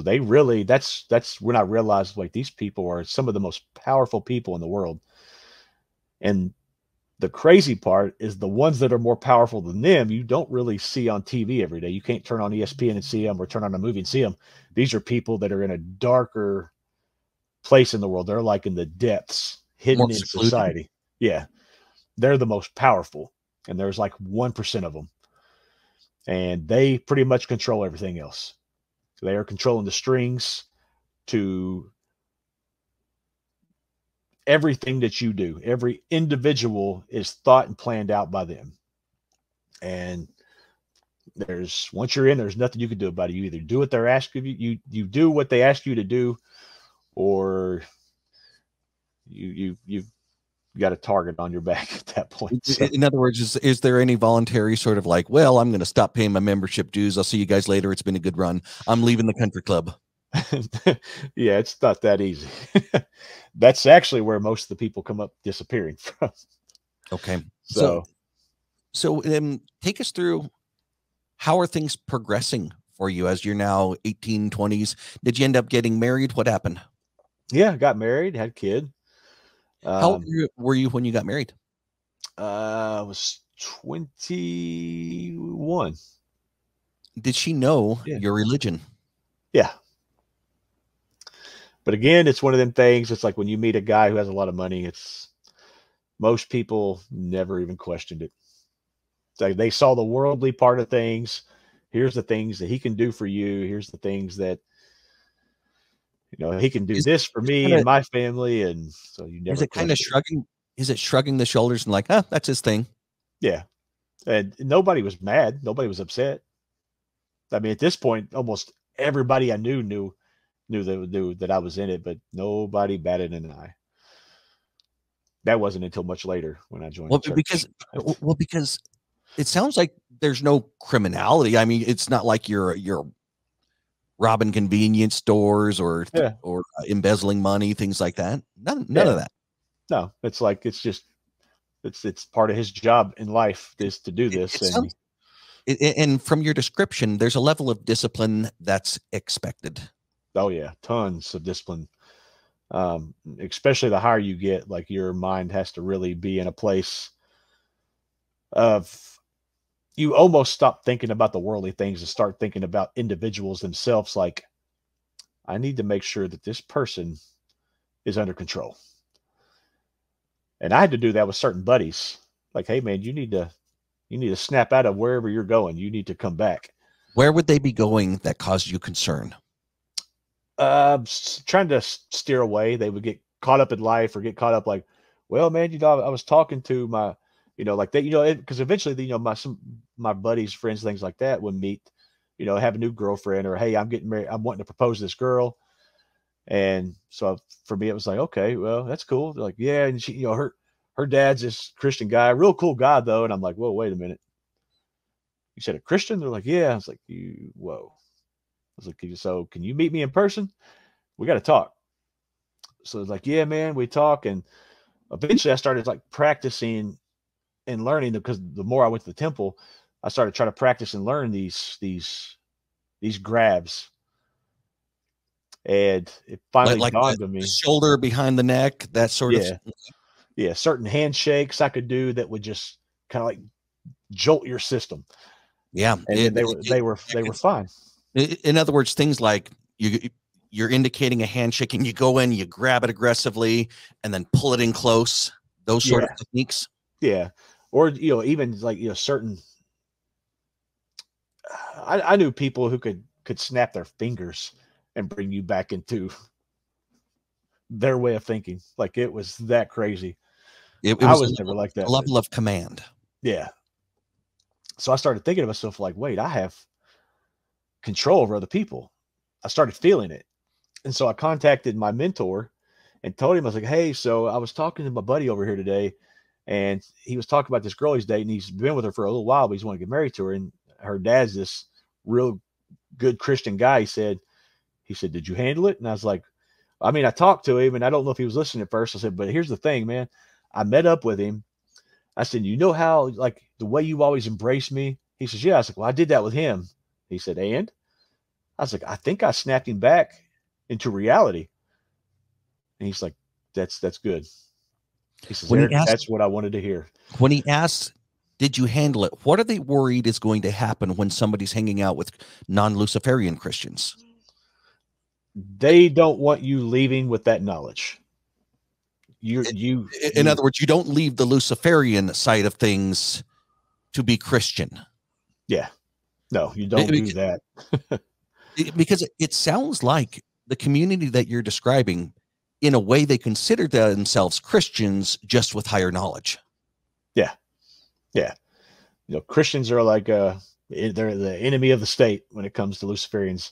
they really, that's when I realized, like, these people are some of the most powerful people in the world. And the crazy part is the ones that are more powerful than them, you don't really see on TV every day. You can't turn on ESPN and see them, or turn on a movie and see them. These are people that are in a darker place in the world. They're like in the depths, hidden in society. Yeah. They're the most powerful. And there's like 1% of them. And they pretty much control everything else. They are controlling the strings to everything that you do. Every individual is thought and planned out by them. And once you're in, there's nothing you can do about it. You either do what they're asking you, you do what they ask you to do, or you've got a target on your back at that point. So. In other words, is there any voluntary sort of like, well, I'm going to stop paying my membership dues. I'll see you guys later. It's been a good run. I'm leaving the country club. Yeah, it's not that easy. That's actually where most of the people come up disappearing from. Okay. So take us through, how are things progressing for you as you're now 18, 20s? Did you end up getting married? What happened? Yeah, got married, had a kid. How old were you when you got married? I was 21. Did she know your religion? Yeah. But again, it's one of them things. It's like when you meet a guy who has a lot of money, most people never even questioned it. It's like they saw the worldly part of things. Here's the things that he can do for you. Here's the things that, he can do this for me and my family. And so you never. Is it kind of shrugging? Is it shrugging the shoulders and like, that's his thing? Yeah. And nobody was mad. Nobody was upset. I mean, at this point, almost everybody I knew that I was in it, but nobody batted an eye. That wasn't until much later when I joined. Because it sounds like there's no criminality. I mean, it's not like you're robbing convenience stores or embezzling money, things like that. None of that. No, it's like, it's part of his job in life is to do this. And from your description, there's a level of discipline that's expected. Oh yeah, tons of discipline. Especially the higher you get, like your mind has to really be in a place of, you almost stop thinking about the worldly things and start thinking about individuals themselves. Like, I need to make sure that this person is under control. And I had to do that with certain buddies. Like, hey man, you need to snap out of wherever you're going. You need to come back. Where would they be going that caused you concern? Trying to steer away. They would get caught up in life, or get caught up like, well, man, I was talking to my, like that, because eventually, my buddies, friends, things like that would meet, have a new girlfriend, or, hey, I'm getting married. I'm wanting to propose to this girl. And so for me, it was like, okay, well, that's cool. They're like, yeah. And she, her dad's this Christian guy, real cool guy though. And I'm like, whoa, wait a minute. You said a Christian? They're like, yeah. I was like, whoa. I was like, so can you meet me in person? We got to talk. So it's like, yeah, man, we talk. And eventually I started like practicing and learning, because the more I went to the temple, I started trying to practice and learn these grabs. And it finally dawned on me. The shoulder behind the neck, that sort of. Yeah. Certain handshakes I could do that would just kind of like jolt your system. Yeah. And they were fine. In other words, things like you're indicating a handshake and you go in, you grab it aggressively and then pull it in close. Those sort of techniques. Yeah. Or, even like, certain, I knew people who could snap their fingers and bring you back into their way of thinking. Like, it was that crazy. I was never like that. A level of command. Yeah. So I started thinking to myself, like, wait, I have control over other people. I started feeling it. And so I contacted my mentor and told him, I was like, hey, so I was talking to my buddy over here today, and he was talking about this girl he's dating. He's been with her for a little while, but he's wanting to get married to her. And her dad's this real good Christian guy. He said, did you handle it? And I was like, I mean, I talked to him, and I don't know if he was listening at first. I said, but here's the thing, man. I met up with him. I said, you know how, like, the way you always embrace me? He says, yeah. I was like, well, I did that with him. He said, and? I was like, I think I snapped him back into reality. And he's like, that's good. He says, Eric, that's what I wanted to hear. When he asks, did you handle it? What are they worried is going to happen when somebody's hanging out with non-Luciferian Christians? They don't want you leaving with that knowledge. In other words, you don't leave the Luciferian side of things to be Christian. Yeah. No, you don't do that. Because it sounds like the community that you're describing, in a way, they consider themselves Christians just with higher knowledge. Yeah. Yeah. You know, Christians are like, they're the enemy of the state when it comes to Luciferians,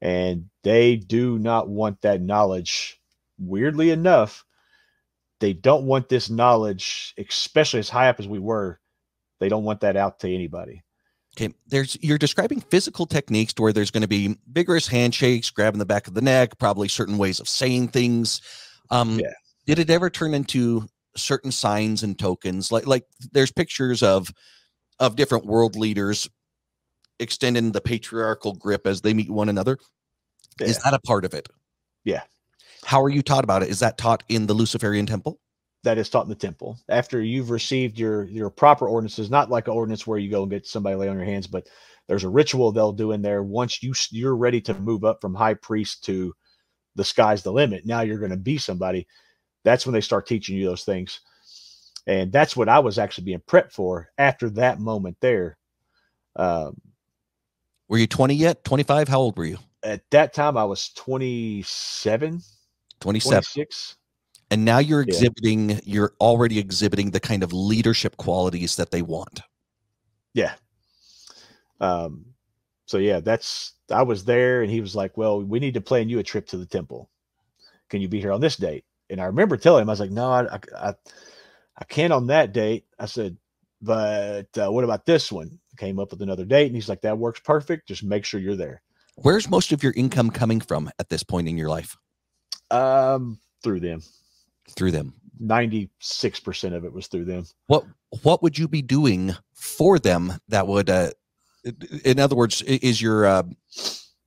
and they do not want that knowledge. Weirdly enough, they don't want this knowledge, especially as high up as we were. They don't want that out to anybody. Okay, you're describing physical techniques to where there's going to be vigorous handshakes, grabbing the back of the neck, probably certain ways of saying things. Did it ever turn into certain signs and tokens? Like there's pictures of different world leaders extending the patriarchal grip as they meet one another. Yeah. Is that a part of it? Yeah. How are you taught about it? Is that taught in the Luciferian temple? That is taught in the temple. After you've received your proper ordinances, not like an ordinance where you go and get somebody lay on your hands, but there's a ritual they'll do in there. Once you're ready to move up from high priest to the sky's the limit, now you're going to be somebody. That's when they start teaching you those things. And that's what I was actually being prepped for after that moment there. Were you 20 yet? 25? How old were you? At that time, I was 27. 26. And now you're you're already exhibiting the kind of leadership qualities that they want. Yeah. So yeah, I was there, and he was like, well, we need to plan you a trip to the temple. Can you be here on this date? And I remember telling him, I was like, no, I can't on that date. I said, but what about this one? Came up with another date, and he's like, that works perfect. Just make sure you're there. Where's most of your income coming from at this point in your life? Through them. 96% of it was through them. What would you be doing for them that would in other words, is your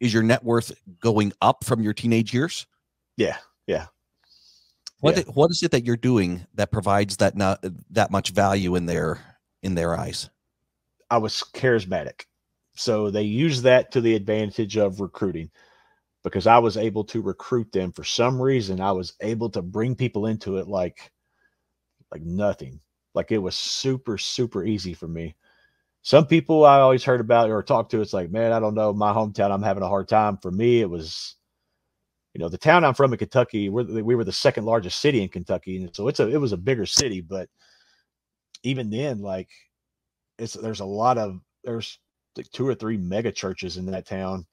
net worth going up from your teenage years? Yeah. What is it that you're doing that provides that much value in their eyes? I was charismatic, so they use that to the advantage of recruiting, because I was able to recruit them. For some reason, I was able to bring people into it like nothing. Like, it was super, super easy for me. Some people I always heard about or talked to, it's like, man, I don't know, my hometown, I'm having a hard time. For me, it was, the town I'm from in Kentucky, we were the second largest city in Kentucky. And so it was a bigger city, but even then, like, there's like 2 or 3 mega churches in that town,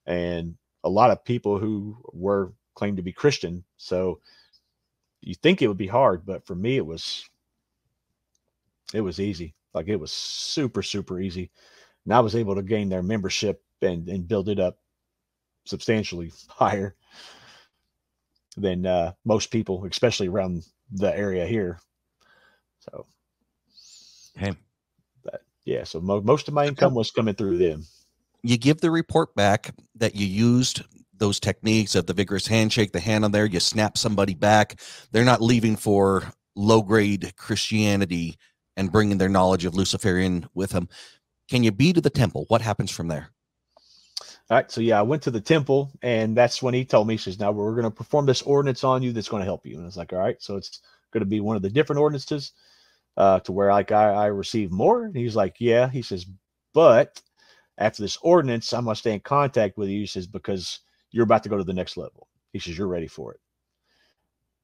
and a lot of people who were claimed to be Christian. So you think it would be hard, but for me, it was easy. Like, it was super, super easy. And I was able to gain their membership and build it up substantially higher than most people, especially around the area here. So, okay. But yeah, so most of my income was coming through them. You give the report back that you used those techniques of the vigorous handshake, the hand on there, you snap somebody back. They're not leaving for low-grade Christianity and bringing their knowledge of Luciferian with them. Can you be to the temple? What happens from there? All right. So yeah, I went to the temple, and that's when he told me, he says, now we're going to perform this ordinance on you that's going to help you. And I was like, all right, so it's going to be one of the different ordinances to where I receive more. And he's like, yeah, he says, but after this ordinance, I'm going to stay in contact with you. He says, because you're about to go to the next level. He says, you're ready for it.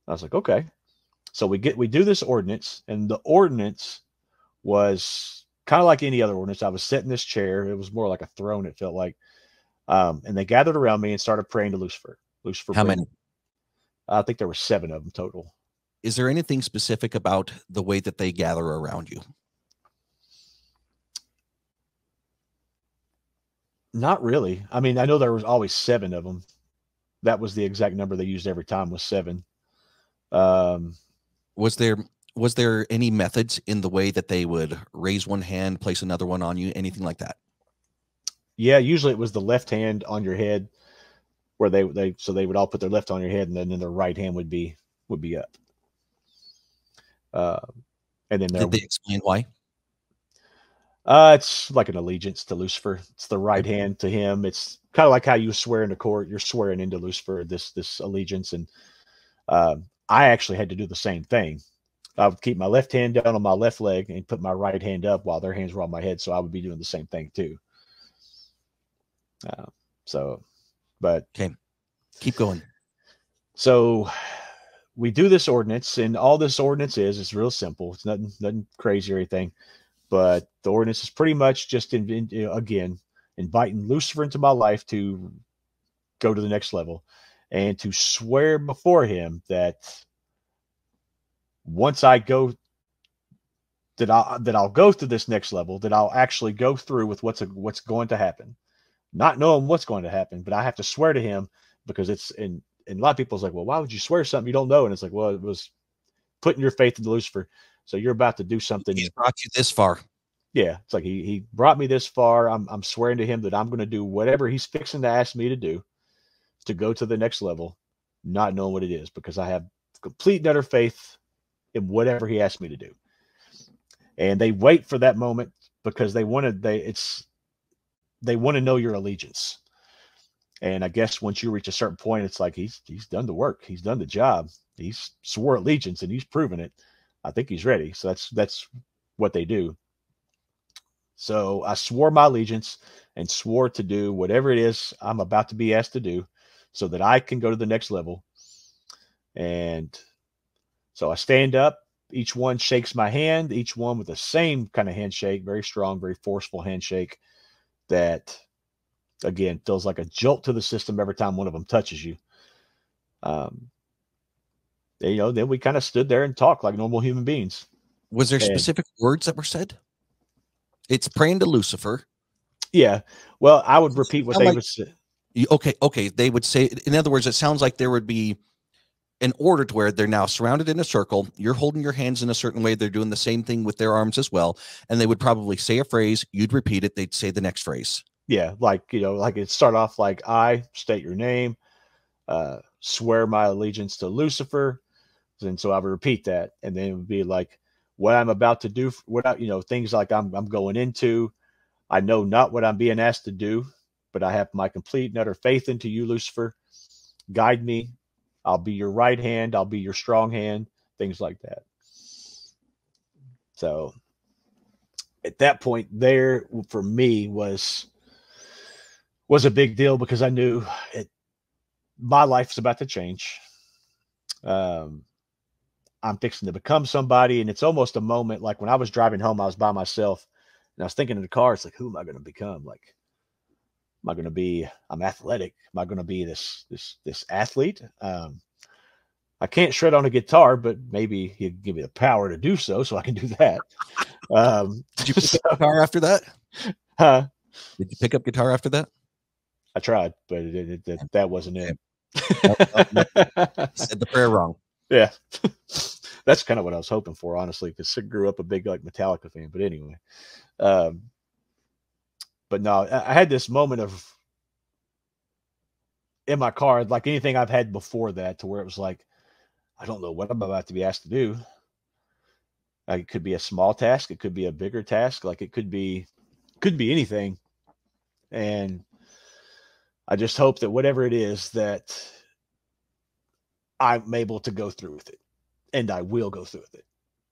I was like, okay. So we do this ordinance, and the ordinance was kind of like any other ordinance. I was sitting in this chair. It was more like a throne, it felt like. And they gathered around me and started praying to Lucifer. Lucifer. How many? I think there were 7 of them total. Is there anything specific about the way that they gather around you? Not really. I mean, I know there was always 7 of them. That was the exact number they used every time, was 7. Was there any methods in the way that they would raise one hand, place another one on you, anything like that? Yeah, usually it was the left hand on your head, where they would all put their left on your head, and then their right hand would be up. And then did they explain why? It's like an allegiance to Lucifer. It's the right hand to him. It's kind of like how you swear into court. You're swearing into Lucifer, this allegiance. And I actually had to do the same thing. I would keep my left hand down on my left leg and put my right hand up while their hands were on my head. So I would be doing the same thing too. But okay, keep going. So we do this ordinance, and all this ordinance is real simple. It's nothing crazy or anything, but the ordinance is pretty much just again inviting Lucifer into my life to go to the next level, and to swear before him that once I go, that I'll go to this next level, that I'll actually go through with what's going to happen, not knowing what's going to happen, but I have to swear to him, because it's in. And a lot of people's like, well, why would you swear something you don't know? And it's like, well, it was putting your faith in Lucifer. So you're about to do something. He's brought you this far. Yeah. It's like, he brought me this far. I'm swearing to him that I'm going to do whatever he's fixing to ask me to do to go to the next level, not knowing what it is, because I have complete and utter faith in whatever he asked me to do. And they wait for that moment because they want to know your allegiance. And I guess once you reach a certain point, it's like he's done the work. He's done the job. He's swore allegiance and he's proven it. I think he's ready. So that's what they do. So I swore my allegiance and swore to do whatever it is I'm about to be asked to do so that I can go to the next level. And so I stand up. Each one shakes my hand, each one with the same kind of handshake, very strong, very forceful handshake that, again, feels like a jolt to the system every time one of them touches you. Then we kind of stood there and talked like normal human beings. Was there specific words that were said? It's praying to Lucifer. Yeah. Well, I would repeat what they would say. Okay. They would say, in other words, it sounds like there would be an order to where they're now surrounded in a circle. You're holding your hands in a certain way. They're doing the same thing with their arms as well. And they would probably say a phrase. You'd repeat it. They'd say the next phrase. Yeah. Like it'd start off like, I state your name, swear my allegiance to Lucifer. And so I would repeat that. And then it would be like, what I'm about to do, things like I'm going into, I know not what I'm being asked to do, but I have my complete and utter faith into you, Lucifer. Guide me. I'll be your right hand. I'll be your strong hand, things like that. So at that point there, for me, was a big deal, because I knew my life is about to change. I'm fixing to become somebody. And it's almost a moment like when I was driving home, I was by myself and I was thinking in the car, it's like, who am I going to become? Like, am I going to be, I'm athletic. Am I going to be this athlete? I can't shred on a guitar, but maybe he'd give me the power to do so I can do that. Did you pick up guitar after that? Huh? Did you pick up guitar after that? I tried, but that wasn't it. Said the prayer wrong. Yeah. That's kind of what I was hoping for, honestly, because I grew up a big Metallica fan. But anyway, but no, I had this moment of in my car, like anything I've had before that, to where it was like, I don't know what I'm about to be asked to do. Like, it could be a small task, it could be a bigger task, like it could be anything. And I just hope that whatever it is, that I'm able to go through with it, and I will go through with it.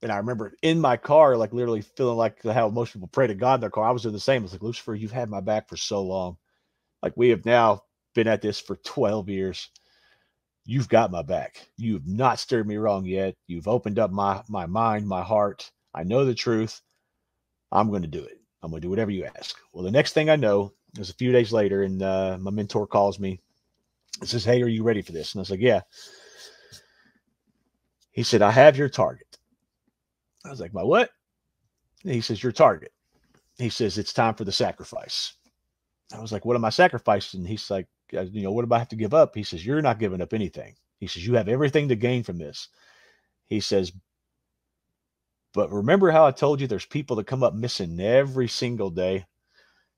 And I remember in my car, like literally feeling like how most people pray to God in their car. I was doing the same. It's like, Lucifer, you've had my back for so long. Like, we have now been at this for 12 years. You've got my back. You've not steered me wrong yet. You've opened up my mind, my heart. I know the truth. I'm going to do it. I'm going to do whatever you ask. Well, the next thing I know, It was a few days later, and my mentor calls me and says, "Hey, are you ready for this?" And I was like, "Yeah." He said, "I have your target." I was like, "My what?" And he says, "Your target." He says, "It's time for the sacrifice." I was like, "What am I sacrificing?" He's like, "What do I have to give up?" He says, "You're not giving up anything." He says, "You have everything to gain from this." He says, "But remember how I told you there's people that come up missing every single day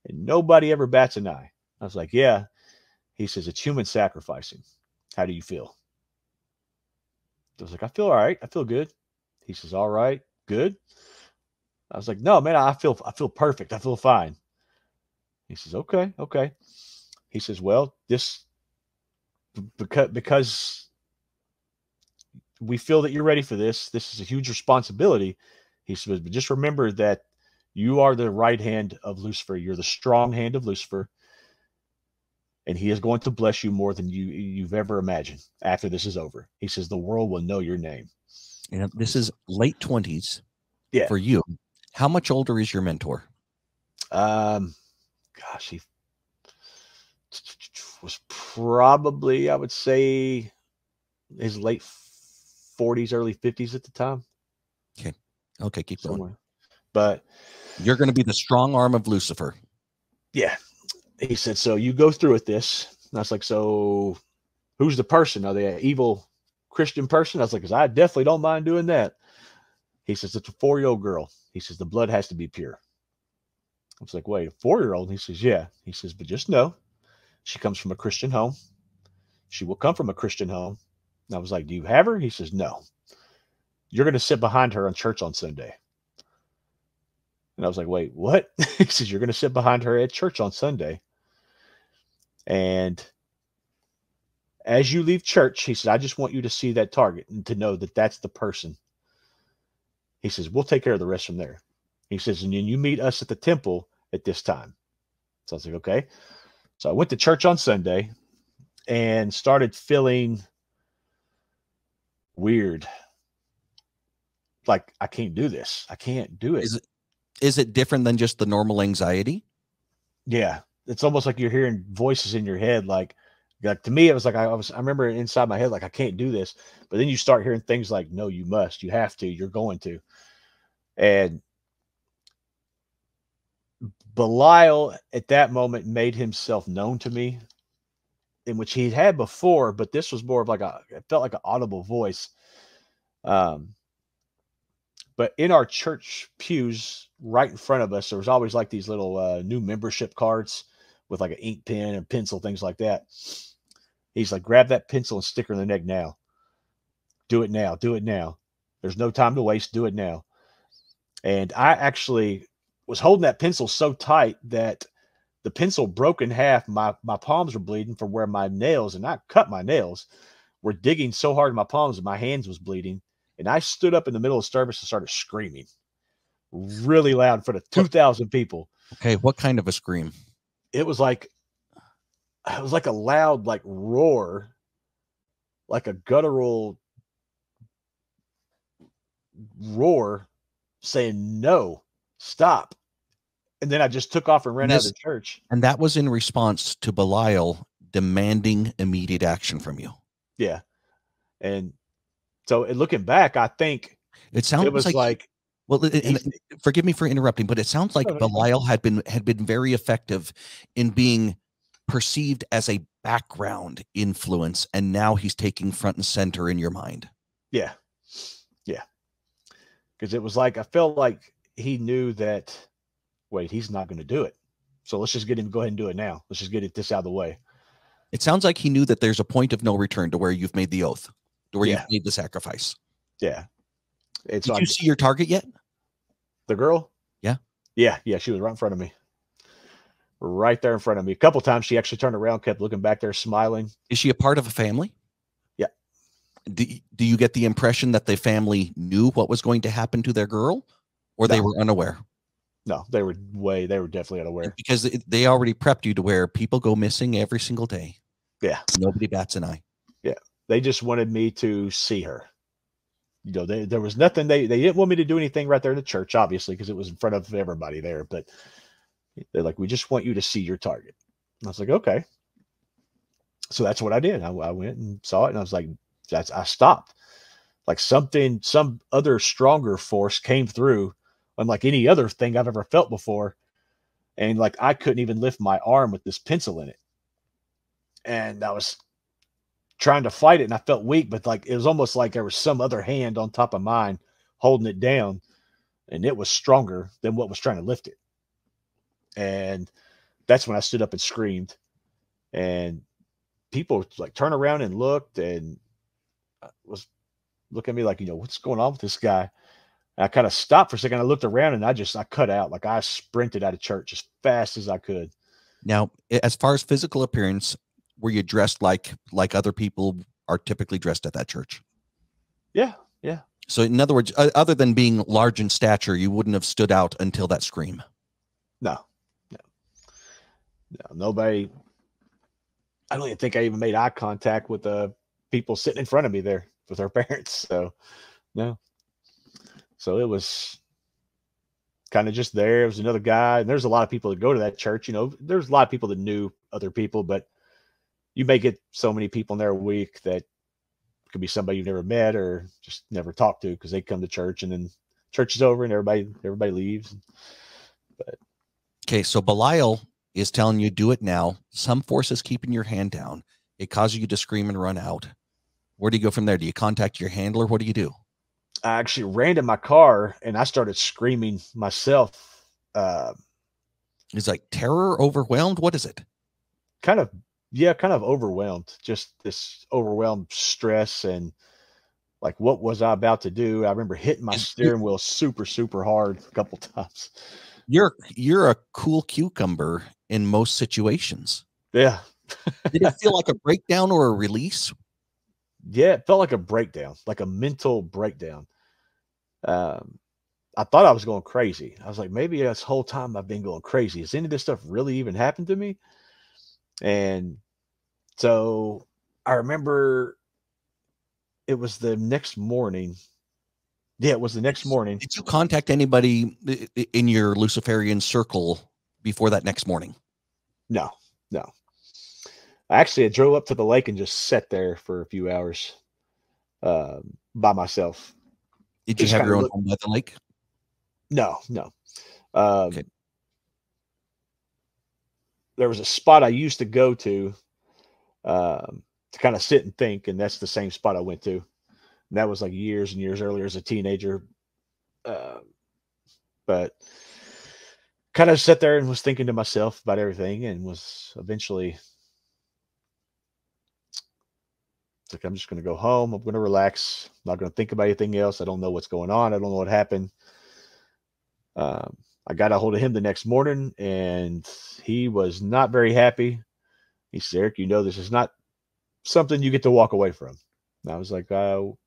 and nobody ever bats an eye?" I was like, "Yeah." He says, "It's human sacrificing. How do you feel?" I was like, "I feel all right. I feel good." He says, "All right, good." I was like, "No, man, I feel perfect. I feel fine." He says, "Okay, okay." He says, "Well, this because we feel that you're ready for this. This is a huge responsibility." He says, "But just remember that you are the right hand of Lucifer. You're the strong hand of Lucifer, and he is going to bless you more than you've ever imagined after this is over." He says, "The world will know your name." This is late 20s Yeah. for you. How much older is your mentor? Gosh, he was probably, I would say, his late 40s, early 50s at the time. Okay, keep going. Somewhere. But you're going to be the strong arm of Lucifer. Yeah. He said, "So you go through with this." And I was like, "So who's the person? Are they an evil Christian person?" I was like, "Because I definitely don't mind doing that." He says, "It's a 4-year-old girl." He says, "The blood has to be pure." I was like, "Wait, a 4-year-old?" He says, "Yeah." He says, "But just know she comes from a Christian home. She will come from a Christian home." And I was like, "Do you have her?" He says, "No. You're going to sit behind her on church on Sunday." And I was like, "Wait, what?" He says, "You're going to sit behind her at church on Sunday. And as you leave church," he said, "I just want you to see that target and to know that that's the person." He says, "We'll take care of the rest from there." He says, "And then you meet us at the temple at this time." So I was like, "Okay." So I went to church on Sunday and started feeling weird. Like, I can't do this. I can't do it. Is it different than just the normal anxiety? Yeah. It's almost like you're hearing voices in your head. Like to me, it was like I remember inside my head, like, I can't do this. But then you start hearing things like, "No, you must, you have to, you're going to." And Belial at that moment made himself known to me, in which he had before, but this was more of like it felt like an audible voice. Um, but in our church pews, right in front of us, there was always like these little new membership cards with like an ink pen and pencil, things like that. He's like, "Grab that pencil and stick her in the neck now. Do it now. Do it now. There's no time to waste. Do it now." And I actually was holding that pencil so tight that the pencil broke in half. My palms were bleeding from where my nails, and I cut my nails, were digging so hard in my palms that my hands was bleeding. And I stood up in the middle of service and started screaming really loud in front of 2,000 people. Okay, what kind of a scream? It was like a loud, like, roar, like a guttural roar saying, "No, stop." And then I just took off and ran out of the church. And that was in response to Belial demanding immediate action from you. Yeah. And so looking back, I think it sounds it was like well, and forgive me for interrupting, but it sounds like Belial had been very effective in being perceived as a background influence, and now he's taking front and center in your mind. Yeah. Yeah. Because it was like I felt like he knew that, wait, he's not going to do it. So let's just get him to go ahead and do it now. Let's just get this out of the way. It sounds like he knew that there's a point of no return to where you've made the oath, to where you've made the sacrifice. Yeah. Did you see your target yet? The girl? Yeah. Yeah. Yeah. She was right in front of me. Right there in front of me. A couple of times she actually turned around, kept looking back there, smiling. Is she a part of a family? Yeah. Do you get the impression that the family knew what was going to happen to their girl, or they were unaware? No, they were definitely unaware. Because they already prepped you to where people go missing every single day. Yeah. Nobody bats an eye. Yeah. They just wanted me to see her. There was nothing. They didn't want me to do anything right there in the church, obviously, because it was in front of everybody there. But They're like, we just want you to see your target. And I was like, okay. So that's what I did. I went and saw it, and I was like, I stopped. Like some other stronger force came through, unlike any other thing I've ever felt before. And like, I couldn't even lift my arm with this pencil in it. And I was trying to fight it, and I felt weak, but like, it was almost like there was some other hand on top of mine holding it down, and it was stronger than what was trying to lift it. And that's when I stood up and screamed, and people like turned around and looked, and was looking at me like, what's going on with this guy? And I kind of stopped for a second. I looked around, and I cut out. Like, I sprinted out of church as fast as I could. Now, as far as physical appearance, were you dressed like other people are typically dressed at that church? Yeah, yeah. So in other words, other than being large in stature, you wouldn't have stood out until that scream. No. Nobody. I don't even think I even made eye contact with the people sitting in front of me there with their parents. So, no. So it was kind of just there. It was another guy. And there's a lot of people that go to that church. There's a lot of people that knew other people, but you may get so many people in there a week that could be somebody you've never met or just never talked to, because they come to church and then church is over and everybody leaves. But okay, so Belial is telling you do it now. Some force is keeping your hand down. It causes you to scream and run out. Where do you go from there? Do you contact your handler? What do you do? I actually ran to my car and I started screaming myself. It's like terror, overwhelmed. What is it? Kind of overwhelmed. Just this overwhelmed stress, and like, what was I about to do? I remember hitting my steering wheel super, super hard a couple times. You're a cool cucumber in most situations. Yeah. Did it feel like a breakdown or a release? Yeah, it felt like a breakdown, like a mental breakdown. I thought I was going crazy. I was like, maybe this whole time I've been going crazy. Has any of this stuff really even happened to me? And so I remember it was the next morning. Yeah, it was the next morning. Did you contact anybody in your Luciferian circle before that next morning? No. Actually, I drove up to the lake and just sat there for a few hours by myself. Did you have your own home by the lake? No. Okay. There was a spot I used to go to kind of sit and think, and that's the same spot I went to. And that was like years and years earlier as a teenager. But kind of sat there and was thinking to myself about everything, and was eventually like, I'm just going to go home. I'm going to relax. I'm not going to think about anything else. I don't know what's going on. I don't know what happened. I got a hold of him the next morning, and he was not very happy. He said, Eric, this is not something you get to walk away from. And I was like, so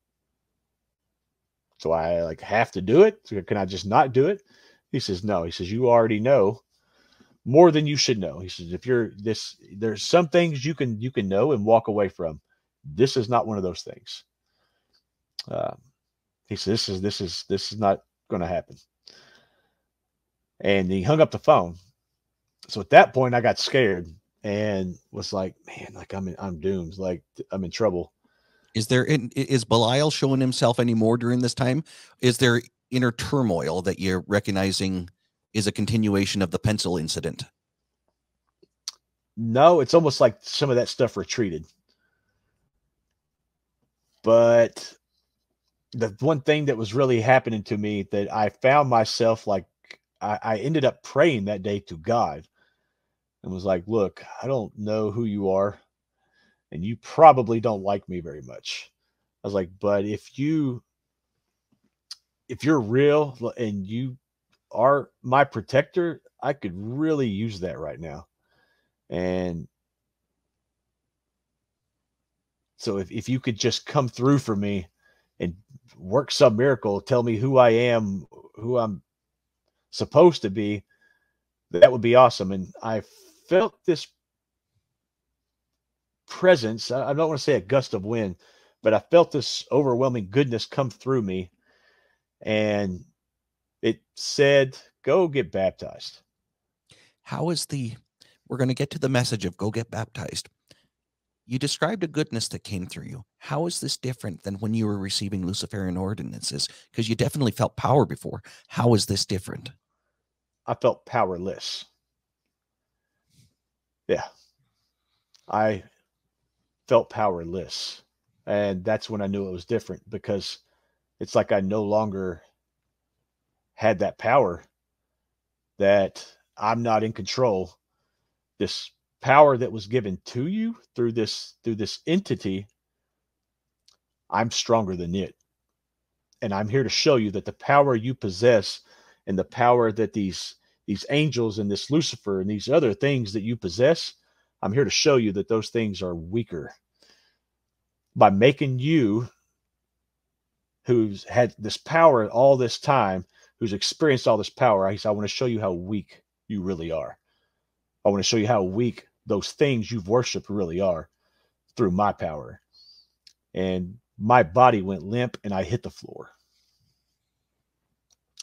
I like have to do it? So can I just not do it? He says, no. He says, you already know more than you should know. He says, if you're this, there's some things you can know and walk away from. This is not one of those things. He says, this is not going to happen. And he hung up the phone. So at that point I got scared and was like, man, like I'm doomed. Like, I'm in trouble. Is Belial showing himself anymore during this time? Is there inner turmoil that you're recognizing is a continuation of the pencil incident? No, it's almost like some of that stuff retreated. But the one thing that was really happening to me, that I found myself like, I ended up praying that day to God and was like, look, I don't know who you are, and you probably don't like me very much. I was like, but if you're real and you are my protector, I could really use that right now. And so if you could just come through for me and work some miracle, tell me who I am, who I'm supposed to be, that would be awesome. And I felt this presence. I don't want to say a gust of wind, but I felt this overwhelming goodness come through me. And it said, go get baptized. How is we're going to get to the message of go get baptized. You described a goodness that came through you. How is this different than when you were receiving Luciferian ordinances? Because you definitely felt power before. How is this different? I felt powerless. Yeah. I felt powerless. And that's when I knew it was different, because it's like I no longer had that power, that I'm not in control. This power that was given to you through this entity, I'm stronger than it. And I'm here to show you that the power you possess and the power that these angels and this Lucifer and these other things that you possess, I'm here to show you that those things are weaker. By making you, who's had this power all this time, who's experienced all this power, I want to show you how weak you really are. I want to show you how weak those things you've worshiped really are through my power. And my body went limp and I hit the floor.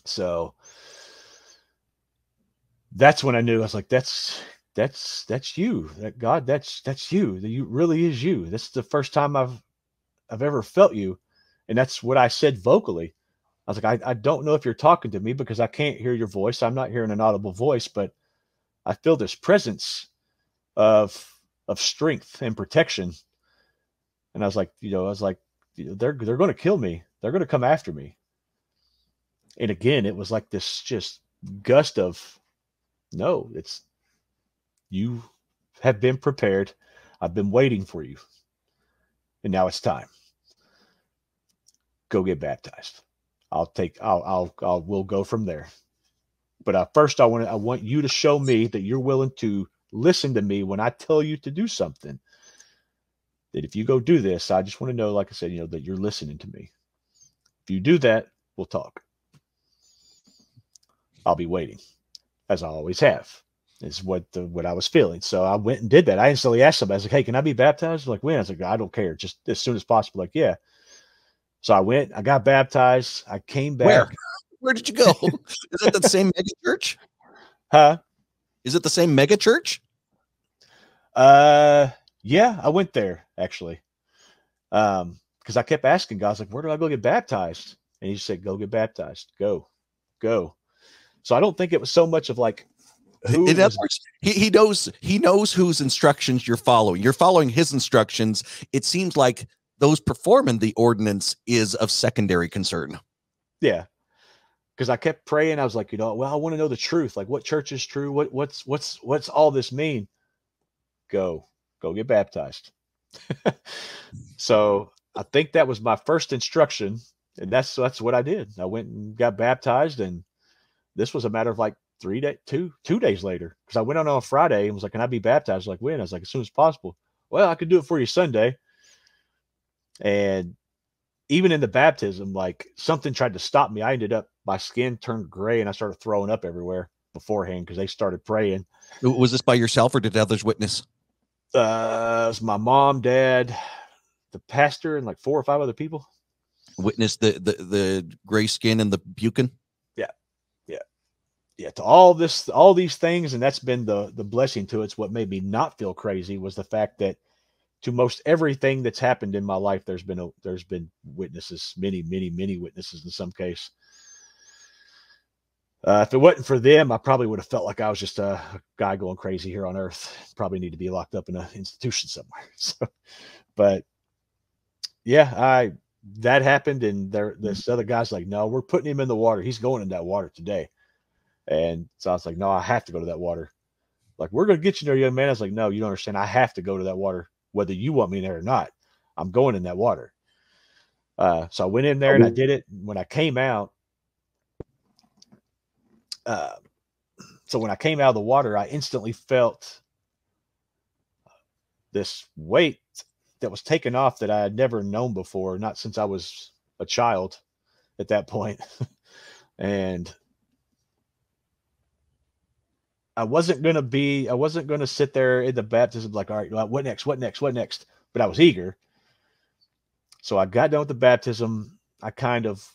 So that's when I knew. I was like, that's you. That God, that's you. That you really is you. This is the first time I've ever felt you. And that's what I said vocally. I was like, I don't know if you're talking to me because I can't hear your voice. I'm not hearing an audible voice, but I feel this presence of strength and protection. And I was like, they're going to kill me. They're going to come after me. And again, it was like this just gust of, no, it's, you have been prepared. I've been waiting for you. And now it's time. Go get baptized. We'll go from there. But first I want you to show me that you're willing to listen to me when I tell you to do something. That if you go do this, I just want to know, like I said, that you're listening to me. If you do that, we'll talk. I'll be waiting, as I always have. Is what I was feeling. So I went and did that. I instantly asked somebody, I was like, hey, can I be baptized? Like, when? I was like, I don't care. Just as soon as possible. Like, yeah. So I went, I got baptized. I came back. Where did you go? Is it the same mega church? Huh? Is it the same mega church? Yeah, I went there actually. Because I kept asking God, I was like, where do I go get baptized? And he said, go get baptized. Go. So I don't think it was so much of like, in other words, he knows whose instructions you're following. You're following his instructions. It seems like those performing the ordinance is of secondary concern. Yeah. Because I kept praying. I was like, I want to know the truth. Like, what church is true? What's all this mean? Go get baptized. So I think that was my first instruction. And that's what I did. I went and got baptized. And this was a matter of like 2 days later. Because I went on a Friday and was like, can I be baptized? Like, when? I was like, as soon as possible. Well, I could do it for you Sunday. And even in the baptism, like, something tried to stop me. I ended up, my skin turned gray and I started throwing up everywhere beforehand because they started praying. Was this by yourself or did others witness? It was my mom, dad, the pastor, and like 4 or 5 other people. Witnessed the gray skin and the puking? Yeah. To all these things. And that's been the blessing to it. It's what made me not feel crazy was the fact that to most everything that's happened in my life, there's been witnesses, many witnesses in some case. If it wasn't for them, I probably would have felt like I was just a guy going crazy here on earth. Probably need to be locked up in an institution somewhere. So, but yeah, that happened. And this other guy's like, no, we're putting him in the water. He's going in that water today. And so I was like, no, I have to go to that water. Like, we're going to get you there, young man. I was like, no, you don't understand. I have to go to that water, whether you want me there or not. I'm going in that water. So I went in there and I did it. When I came out, so when I came out of the water, I instantly felt this weight that was taken off that I had never known before, not since I was a child at that point. And I wasn't going to sit there in the baptism like, all right, what next? But I was eager. So I got done with the baptism. I kind of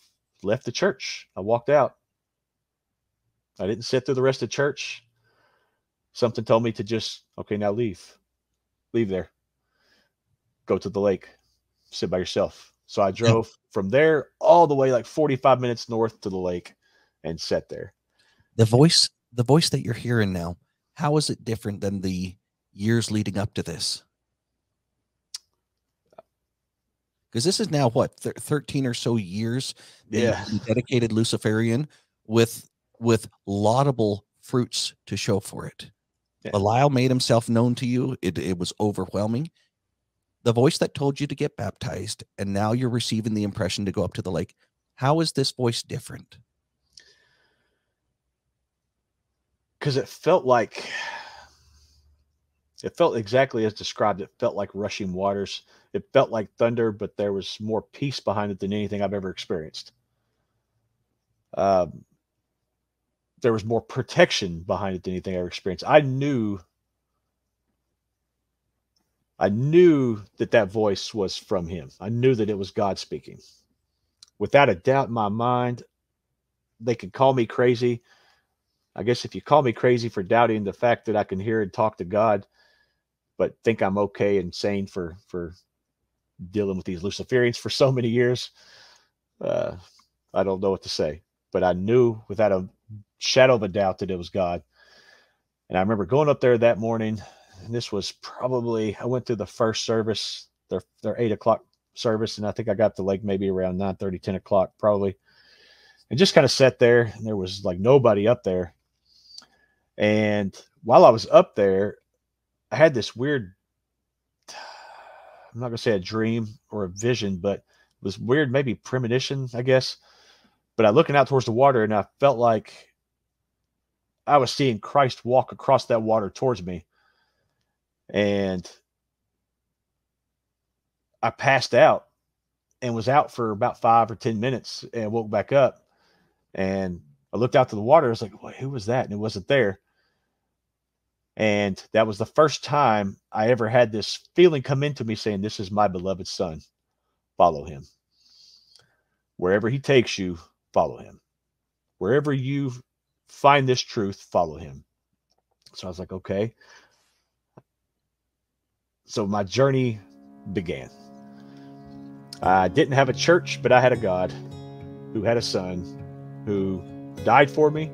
left the church. I walked out. I didn't sit through the rest of church. something told me to just, okay, now leave there, go to the lake, sit by yourself. So I Now, drove from there all the way like 45 minutes north to the lake and sat there. the voice that you're hearing now, how is it different than the years leading up to this? Because this is now what, 13 or so years that Yeah. you've been dedicated Luciferian with laudable fruits to show for it. Yeah. Belial made himself known to you. It was overwhelming. The voice that told you to get baptized, and now you're receiving the impression to go up to the lake. How is this voice different? Because it felt exactly as described. It felt like rushing waters. It felt like thunder, but there was more peace behind it than anything I've ever experienced. There was more protection behind it than anything I ever experienced. I knew that voice was from him. I knew that it was God speaking. Without a doubt in my mind, they could call me crazy. I guess if you call me crazy for doubting the fact that I can hear and talk to God, but think I'm okay and sane for dealing with these Luciferians for so many years, I don't know what to say. But I knew without a shadow of a doubt that it was God. And I remember going up there that morning, and this was probably, I went to the first service, their 8 o'clock service, and I think I got to lake maybe around 9:30, 10 o'clock probably, and just kind of sat there, and there was like nobody up there. And while I was up there, I had this weird, I'm not going to say a dream or a vision, but it was weird, maybe premonition, I guess. But I looking out towards the water, and I felt like I was seeing Christ walk across that water towards me. And I passed out and was out for about 5 or 10 minutes and woke back up. And I looked out to the water. I was like, well, who was that? And it wasn't there. And that was the first time I ever had this feeling come into me saying, this is my beloved son. Follow him. Wherever he takes you, follow him. Wherever you find this truth, follow him. So I was like, okay. So my journey began. I didn't have a church, but I had a God who had a son who died for me,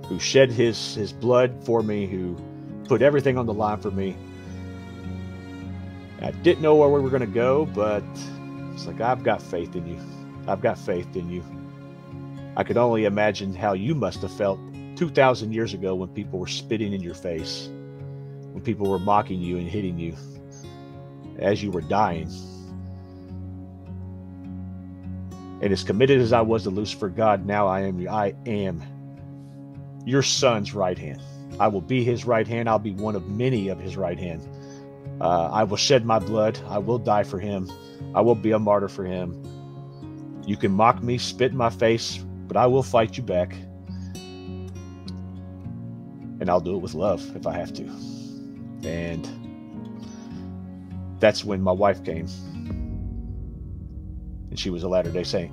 who shed his blood for me, who put everything on the line for me. I didn't know where we were going to go, but it's like, I've got faith in you. I've got faith in you. I could only imagine how you must have felt 2,000 years ago when people were spitting in your face, when people were mocking you and hitting you as you were dying. And as committed as I was to Lucifer, God, now I am your son's right hand. I will be his right hand. I'll be one of many of his right hand. I will shed my blood. I will die for him. I will be a martyr for him. You can mock me, spit in my face, but I will fight you back. And I'll do it with love if I have to. And that's when my wife came. And she was a Latter-day Saint.